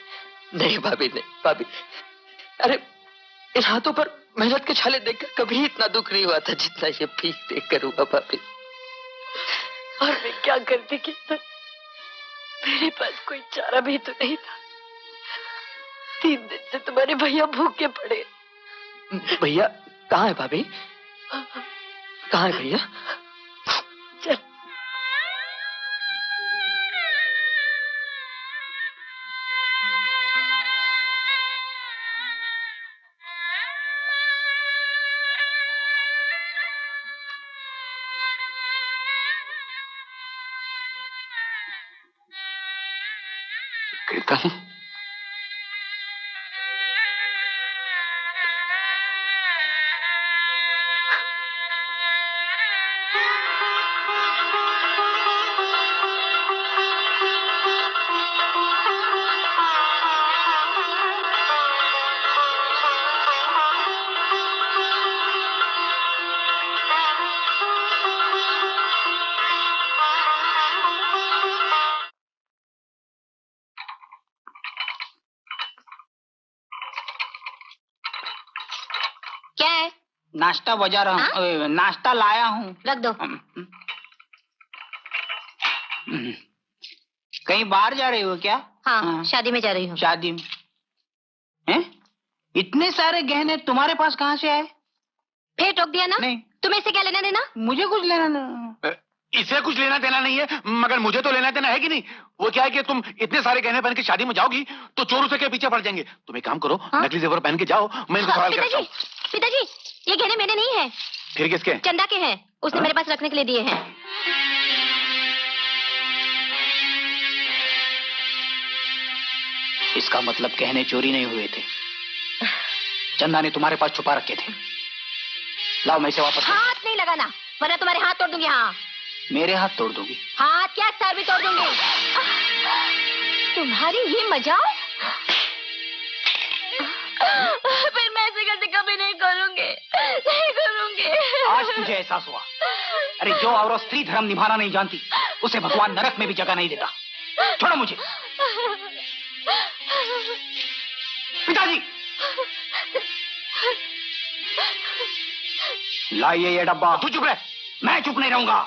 नहीं भाभी, नहीं भाभी, अरे इन हाथों पर मेहनत के छाले देखकर कभी इतना दुख नहीं हुआ था जितना ये भीख देखकर हुआ भाभी। और मैं क्या करती कितना, मेरे पास कोई चारा भी तो नहीं था। 3 दिन से तुम्हारे भैया भूखे पड़े। भैया कहाँ है भाभी? कहाँ है भैया? चल। कीर्तन, क्या है? नाश्ता बजा रहा हूँ, नाश्ता लाया हूँ। रख दो। कहीं बाहर जा रही हो क्या? हाँ, शादी में जा रही हूँ। शादी में? हैं? इतने सारे गहने तुम्हारे पास कहाँ से आए? फिर टोक दिया ना? नहीं। तुम्हें इससे क्या लेना देना? मुझे कुछ लेना देना। इसे कुछ लेना देना नहीं है, मगर मुझे तो लेना देना है कि नहीं। वो क्या है कि तुम इतने सारे गहने पहन के शादी में जाओगी तो चोर उसे के पीछे पड़ जाएंगे। तुम एक काम करो, नकली जेवर पहन के जाओ, मैं इनको सवाल करता हूँ। पिताजी, ये गहने मेरे नहीं है। फिर किसके? चंदा के हैं, उसने मेरे पास रखने के लिए दिए हैं। इसका मतलब गहने चोरी नहीं हुए थे, चंदा ने तुम्हारे पास छुपा रखे थे। लाओ, मैं इसे वापस। हाथ नहीं लगाना, वरना तुम्हारे हाथ तोड़ दूंगी। हाँ, मेरे हाथ तोड़ दूंगी? हाथ क्या, सर भी तोड़ दूंगी। तुम्हारी ये मजाक? फिर मैं ऐसे गलती कभी नहीं करूंगी, नहीं करूंगी। आज तुझे एहसास हुआ? अरे जो औरत स्त्री धर्म निभाना नहीं जानती, उसे भगवान नरक में भी जगह नहीं देता। छोड़ो मुझे। पिताजी, लाइए ये डब्बा। तू चुप रह। मैं चुप नहीं रहूंगा।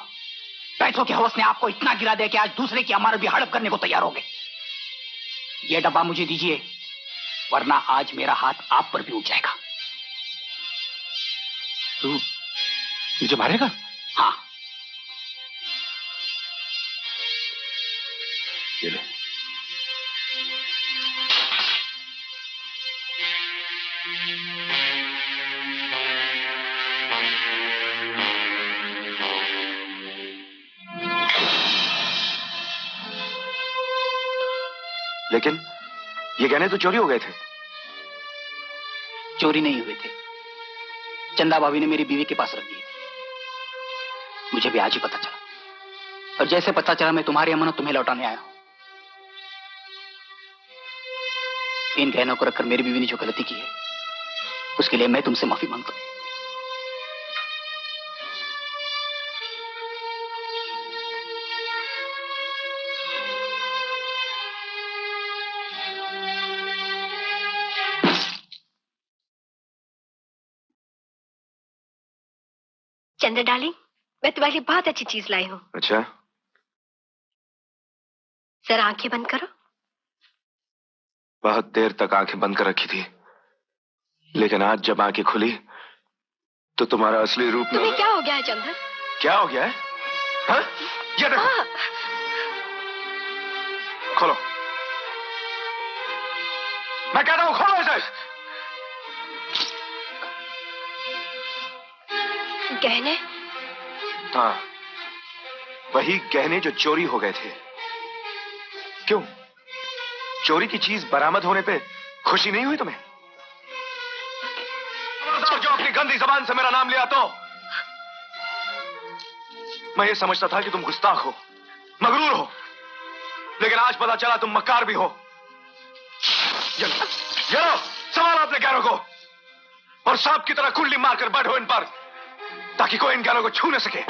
पैसों के हवस ने आपको इतना गिरा दिया कि आज दूसरे की अमानत भी हड़प करने को तैयार हो गए। ये डब्बा मुझे दीजिए, वरना आज मेरा हाथ आप पर भी उठ जाएगा। तू मुझे मारेगा? हाँ। ये ले। लेकिन ये गहने तो चोरी हो गए थे। चोरी नहीं हुए थे, चंदा भाभी ने मेरी बीवी के पास रख दिए थे। मुझे भी आज ही पता चला, और जैसे पता चला मैं तुम्हारी अमानत तुम्हें लौटाने आया हूं। इन गहनों को रखकर मेरी बीवी ने जो गलती की है, उसके लिए मैं तुमसे माफी मांगता हूं। चंद्र डार्लिंग, मैं तुम्हारे लिए बहुत अच्छी चीज लाई हूँ। अच्छा, जरा आंखें बंद करो। बहुत देर तक आंखें बंद कर रखी थी, लेकिन आज जब आंखें खुली तो तुम्हारा असली रूप तुम्हें क्या हो गया है चंदन? क्या हो गया है? हाँ? ये देखो। खोलो, मैं कहता हूं खोलो इसे। गहने? हाँ, वही गहने जो चोरी हो गए थे। क्यों, चोरी की चीज बरामद होने पे खुशी नहीं हुई तुम्हें? जो अपनी गंदी जबान से मेरा नाम लिया तो मैं ये समझता था कि तुम गुस्ताख हो, मगरूर हो, लेकिन आज पता चला तुम मक्कार भी हो। ये लो, संभालो अपने गहनों को और सांप की तरह कुंडली मारकर बैठो इन पर, ताकि कोई इन गहनों को छू न सके।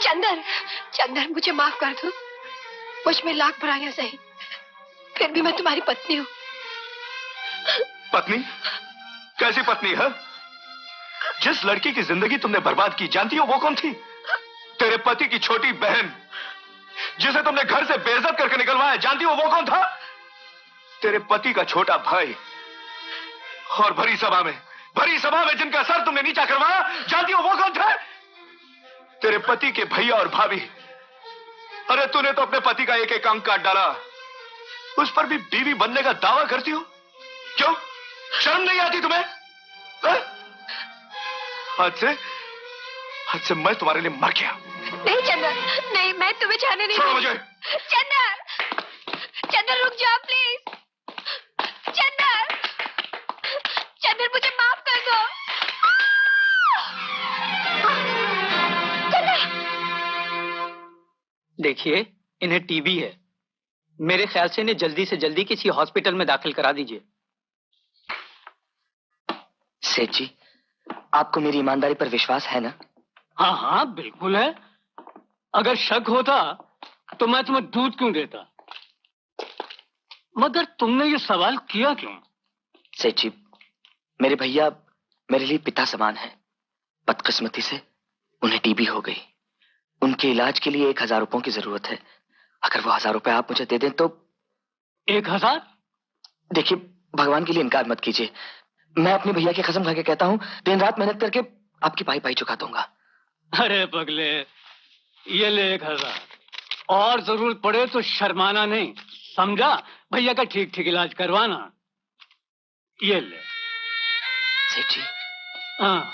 चंदन, चंदन मुझे माफ कर दो। मुझ में लाख बुराइयां सही, फिर भी मैं तुम्हारी पत्नी हूँ। पत्नी? कैसी पत्नी है? जिस लड़की की जिंदगी तुमने बर्बाद की, जानती हो वो कौन थी? तेरे पति की छोटी बहन, जिसे तुमने घर से बेइज्जत करके निकलवाया, जानती हो वो कौन था? तेरे पति का छोटा भाई। और भरी सभा में जिनका सर तुमने नीचा करवाया, जानती हो वो कौन था? तेरे पति के भैया और भाभी। अरे तूने तो अपने पति का एक एक अंग काट डाला, उस पर भी बीवी बनने का दावा करती हो। क्यों, शर्म नहीं आती तुम्हें? आज से मैं तुम्हारे लिए मर गया। नहीं चंदन, नहीं, मैं तुम्हें जाने नहीं छोड़ो दूंगी। मुझे। चंदन, चंदन रुक जाओ प्लीज। चंदन, चंदन मुझे माफ कर दो। देखिए, इन्हें टीबी है। मेरे ख्याल से इन्हें जल्दी से जल्दी किसी हॉस्पिटल में दाखिल करा दीजिए। सेठ जी, आपको मेरी ईमानदारी पर विश्वास है ना? हाँ हाँ बिल्कुल है। अगर शक होता तो मैं तुम्हें दूध क्यों देता? मगर तुमने ये सवाल किया क्यों? सेठ जी, मेरे भैया मेरे लिए पिता समान है। बदकिस्मती से उन्हें टीबी हो गई। उनके इलाज के लिए 1000 रुपयों की जरूरत है। अगर वो 1000 रुपए आप मुझे दे दें तो। 1000? देखिए, भगवान के लिए इनकार मत कीजिए। मैं अपने भैया की कसम खा के कहता हूँ, दिन रात मेहनत करके आपकी पाई पाई चुका दूंगा। अरे पगले, ये ले 1000, और जरूरत पड़े तो शर्माना नहीं, समझा? भैया का ठीक ठीक इलाज करवाना। ये ले। सेठ जी, हाँ,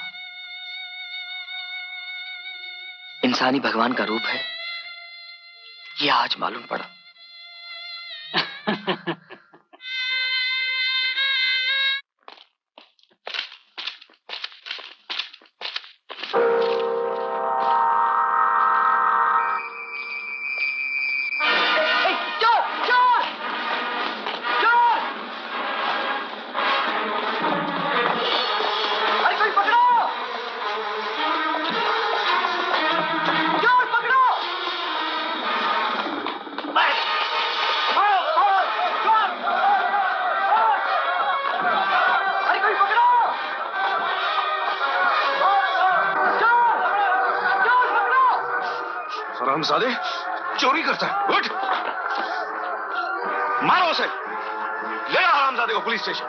इंसानी भगवान का रूप है, ये आज मालूम पड़ा। हरामजादे, चोरी करता है। उठ, मारो उसे। ले आओ हरामजादे को पुलिस स्टेशन।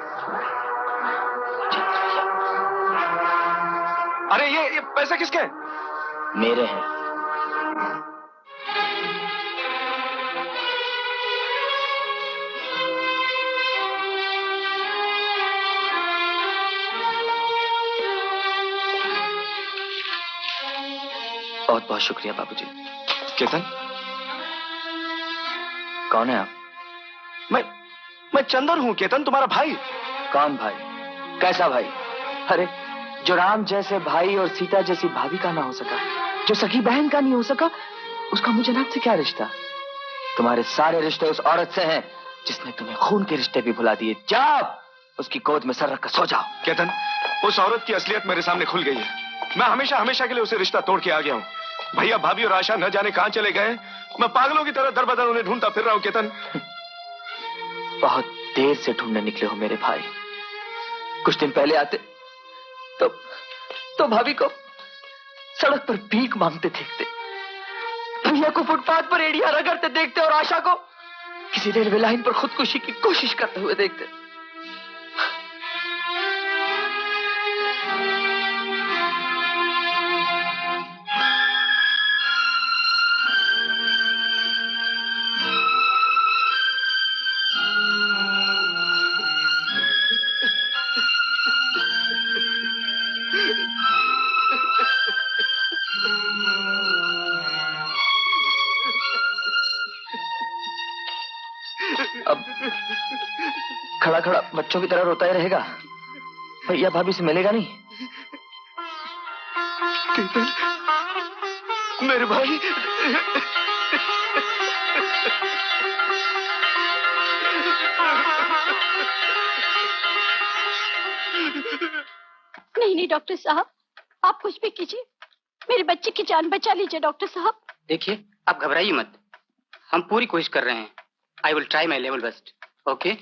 अरे ये पैसे किसके हैं? मेरे हैं। बहुत बहुत शुक्रिया बाबूजी। केतन, कौन है आप? मैं चंदन हूं केतन, तुम्हारा भाई। कौन भाई? कैसा भाई? अरे, जो राम जैसे भाई और सीता जैसी भाभी का ना हो सका, जो सगी बहन का नहीं हो सका, उसका मुझे नाम से क्या रिश्ता? तुम्हारे सारे रिश्ते उस औरत से हैं जिसने तुम्हें खून के रिश्ते भी भुला दिए। जाओ, उसकी गोद में सर रख कर सो जाओ। केतन, उस औरत की असलियत मेरे सामने खुल गई है। मैं हमेशा हमेशा के लिए उसे रिश्ता तोड़ के आ गया हूँ। भैया भाभी और आशा न जाने कहां चले गए। मैं पागलों की तरह दर बदर उन्हें ढूंढता फिर रहा हूं। केतन, बहुत देर से ढूंढने निकले हो मेरे भाई। कुछ दिन पहले आते तो भाभी को सड़क पर भीख मांगते देखते, भैया को फुटपाथ पर एड़ियां रगड़ते देखते और आशा को किसी रेलवे लाइन पर खुदकुशी की कोशिश करते हुए देखते। खड़ा खड़ा बच्चों की तरह रोता ही रहेगा? भैया भाभी से मिलेगा नहीं? मेरे भाई, नहीं नहीं डॉक्टर साहब, आप कुछ भी कीजिए, मेरे बच्चे की जान बचा लीजिए डॉक्टर साहब। देखिए, आप घबराइए मत, हम पूरी कोशिश कर रहे हैं। I will try my level best. Okay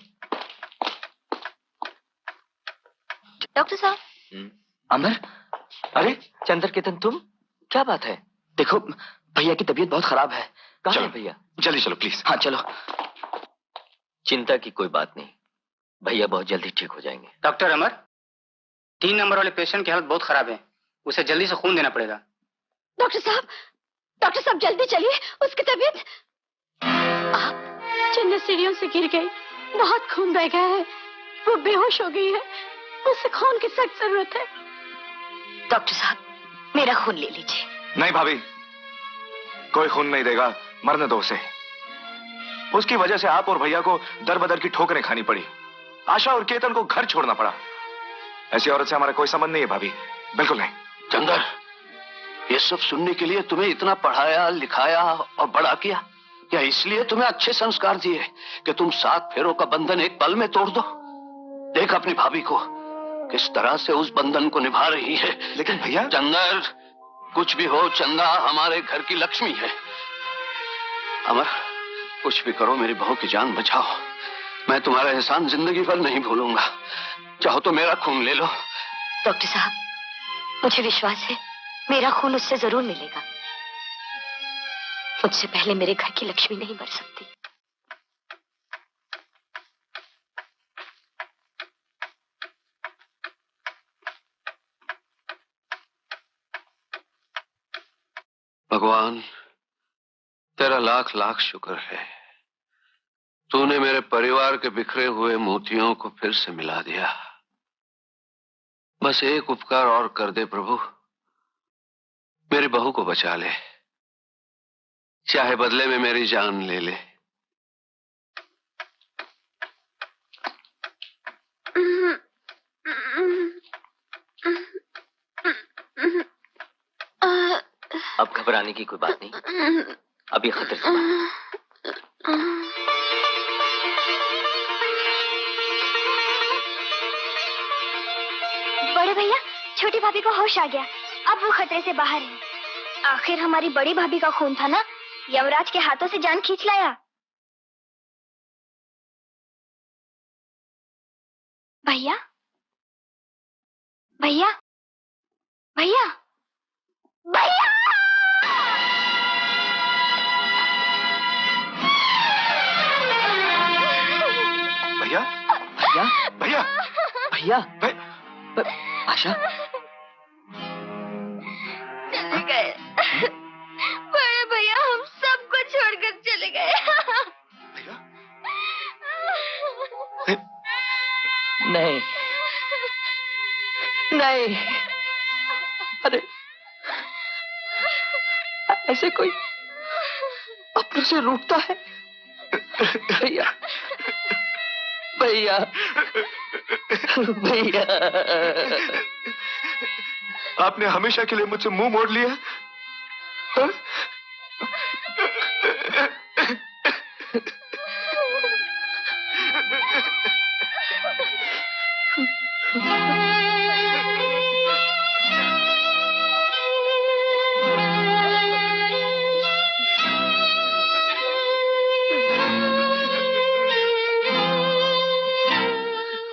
doctor साहब। अमर, अरे चंद्रकेतन, तुम? क्या बात है? देखो भैया की तबीयत बहुत खराब है। कहाँ है भैया? जल्दी चलो प्लीज। हाँ चलो। चिंता की कोई बात नहीं, भैया बहुत जल्दी ठीक हो जाएंगे। डॉक्टर अमर, 3 नंबर वाले पेशेंट की हालत बहुत खराब है, उसे जल्दी से खून देना पड़ेगा। डॉक्टर साहब जल्दी चलिए, उसकी तबीयत। आप? चंदा सीढ़ियों से गिर गई, बहुत खून बह गया है, वो बेहोश हो गई है, उसे खून की सख्त जरूरत है। डॉक्टर साहब, मेरा खून ले लीजिए। नहीं भाभी, कोई खून नहीं देगा, मरने दो उसे। उसकी वजह से आप और भैया को दर बदर की ठोकरें खानी पड़ी। आशा और केतन को घर छोड़ना पड़ा। ऐसी औरत से हमारा कोई संबंध नहीं है भाभी, बिल्कुल नहीं। चंदर, ये सब सुनने के लिए तुम्हें इतना पढ़ाया लिखाया और बड़ा किया, या इसलिए तुम्हें अच्छे संस्कार दिए कि तुम 7 फेरों का बंधन एक पल में तोड़ दो? देख अपनी भाभी को, किस तरह से उस बंधन को निभा रही है। लेकिन भैया। चंदर, कुछ भी हो, चंदा हमारे घर की लक्ष्मी है। अमर, कुछ भी करो, मेरी बहू की जान बचाओ। मैं तुम्हारा एहसान जिंदगी भर नहीं भूलूंगा। चाहो तो मेरा खून ले लो। डॉक्टर साहब, मुझे विश्वास है मेरा खून उससे जरूर मिलेगा। मुझसे पहले मेरे घर की लक्ष्मी नहीं मर सकती। भगवान, तेरा लाख लाख शुक्र है, तूने मेरे परिवार के बिखरे हुए मोतियों को फिर से मिला दिया। बस एक उपकार और कर दे प्रभु, मेरी बहू को बचा ले, चाहे बदले में मेरी जान ले ले। अब घबराने की कोई बात नहीं, अभी खतरे से बाहर। बड़े भैया, छोटी भाभी को होश आ गया, अब वो खतरे से बाहर है। आखिर हमारी बड़ी भाभी का खून था ना, यमराज के हाथों से जान खींच लाया। भैया भैया भैया भैया भैया भैया भैया भैया आशा, चले गए बड़े भैया, हम सबको छोड़कर चले गए। नहीं नहीं, अरे ऐसे कोई अपनों से रूठता है? भैया भैया भैया, आपने हमेशा के लिए मुझसे मुंह मोड़ लिया। हाँ?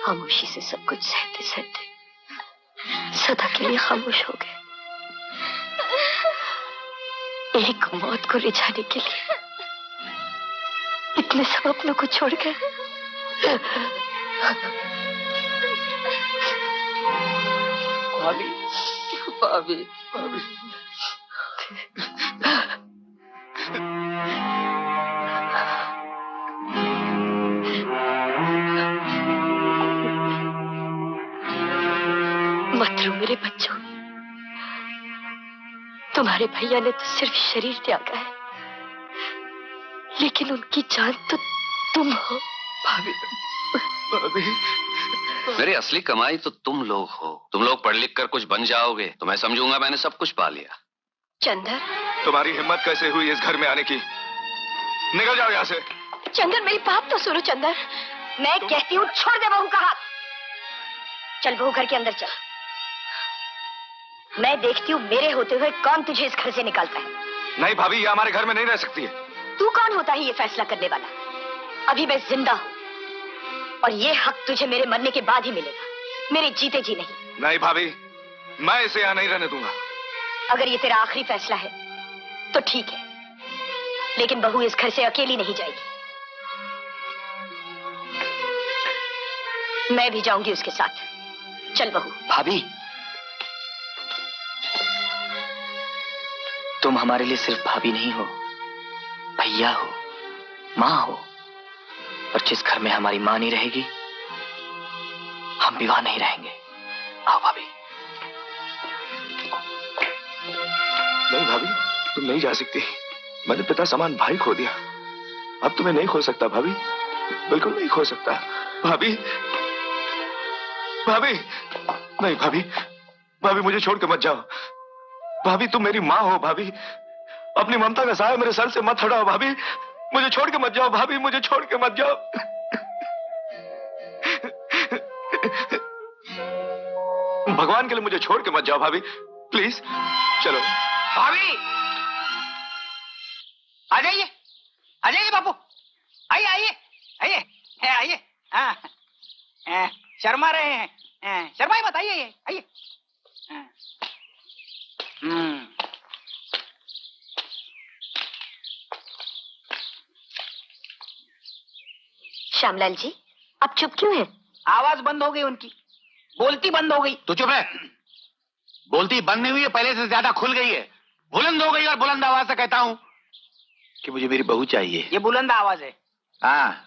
खामोशी से सब कुछ सहते सहते सदा के लिए खामोश हो गए। एक मौत को रिझाने के लिए इतने सब अपनों को छोड़ गए। भाभी भाभी भाभी, मत रो मेरे बच्चों, तुम्हारे भैया ने तो सिर्फ शरीर त्यागा है, लेकिन उनकी जान तो तुम हो। भाभी मेरी असली कमाई तो तुम लोग हो। तुम लोग पढ़ लिख कर कुछ बन जाओगे तो मैं समझूंगा मैंने सब कुछ पा लिया। चंदर, तुम्हारी हिम्मत कैसे हुई इस घर में आने की? निकल जाओ यहाँ से। चंदर, मेरी बात तो सुनो। चंदर, मैं कहती हूँ छोड़ दे बहू का हाथ। चल बहू, घर के अंदर चल। मैं देखती हूँ मेरे होते हुए कौन तुझे इस घर से निकालता है। नहीं भाभी, ये हमारे घर में नहीं रह सकती है। तू कौन होता है ये फैसला करने वाला? अभी मैं जिंदा हूँ और ये हक तुझे मेरे मरने के बाद ही मिलेगा, मेरे जीते जी नहीं। नहीं भाभी, मैं इसे यहाँ नहीं रहने दूंगा। अगर ये तेरा आखिरी फैसला है तो ठीक है, लेकिन बहू इस घर से अकेली नहीं जाएगी। मैं भी जाऊंगी उसके साथ। चल बहू। भाभी, तुम हमारे लिए सिर्फ भाभी नहीं हो, भैया हो, माँ हो। और जिस घर में हमारी माँ नहीं रहेगी, हम भी वहां नहीं रहेंगे। आओ भाभी। नहीं भाभी, तुम नहीं जा सकती। मैंने पिता समान भाई खो दिया, अब तुम्हें नहीं खो सकता भाभी, बिल्कुल नहीं खो सकता। भाभी, भाभी, नहीं भाभी, भाभी मुझे छोड़ के मत जाओ। भाभी तुम मेरी माँ हो। भाभी, अपनी ममता का साया मेरे सर से मत हटाओ। भाभी, मुझे छोड़ के मत जाओ। भाभी, मुझे छोड़ के मत जाओ। भगवान के लिए मुझे छोड़ के मत जाओ भाभी, प्लीज। चलो भाभी, आ जाइए, आ जाइए बापू, आइए आइए आइए आइए। हाँ, शर्मा रहे हैं, शर्माई मत, आइए आइए। श्यामलाल जी, आप चुप क्यों हैं? आवाज बंद हो गई उनकी, बोलती बंद हो गई। तू चुप है। बोलती बंद नहीं हुई है, पहले से ज्यादा खुल गई है, बुलंद हो गई। और बुलंद आवाज से कहता हूं कि मुझे मेरी बहू चाहिए। ये बुलंद आवाज है। हाँ,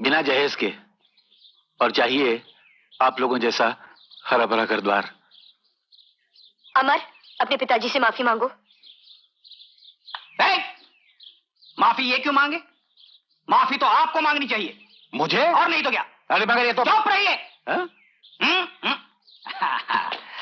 बिना जहेज के, और चाहिए आप लोगों जैसा हरा भरा घर द्वार। अमर, अपने पिताजी से माफी मांगो। माफी ये क्यों मांगे? माफी तो आपको मांगनी चाहिए। मुझे? और नहीं तो क्या? अरे मगर ये तो चुप रहिए।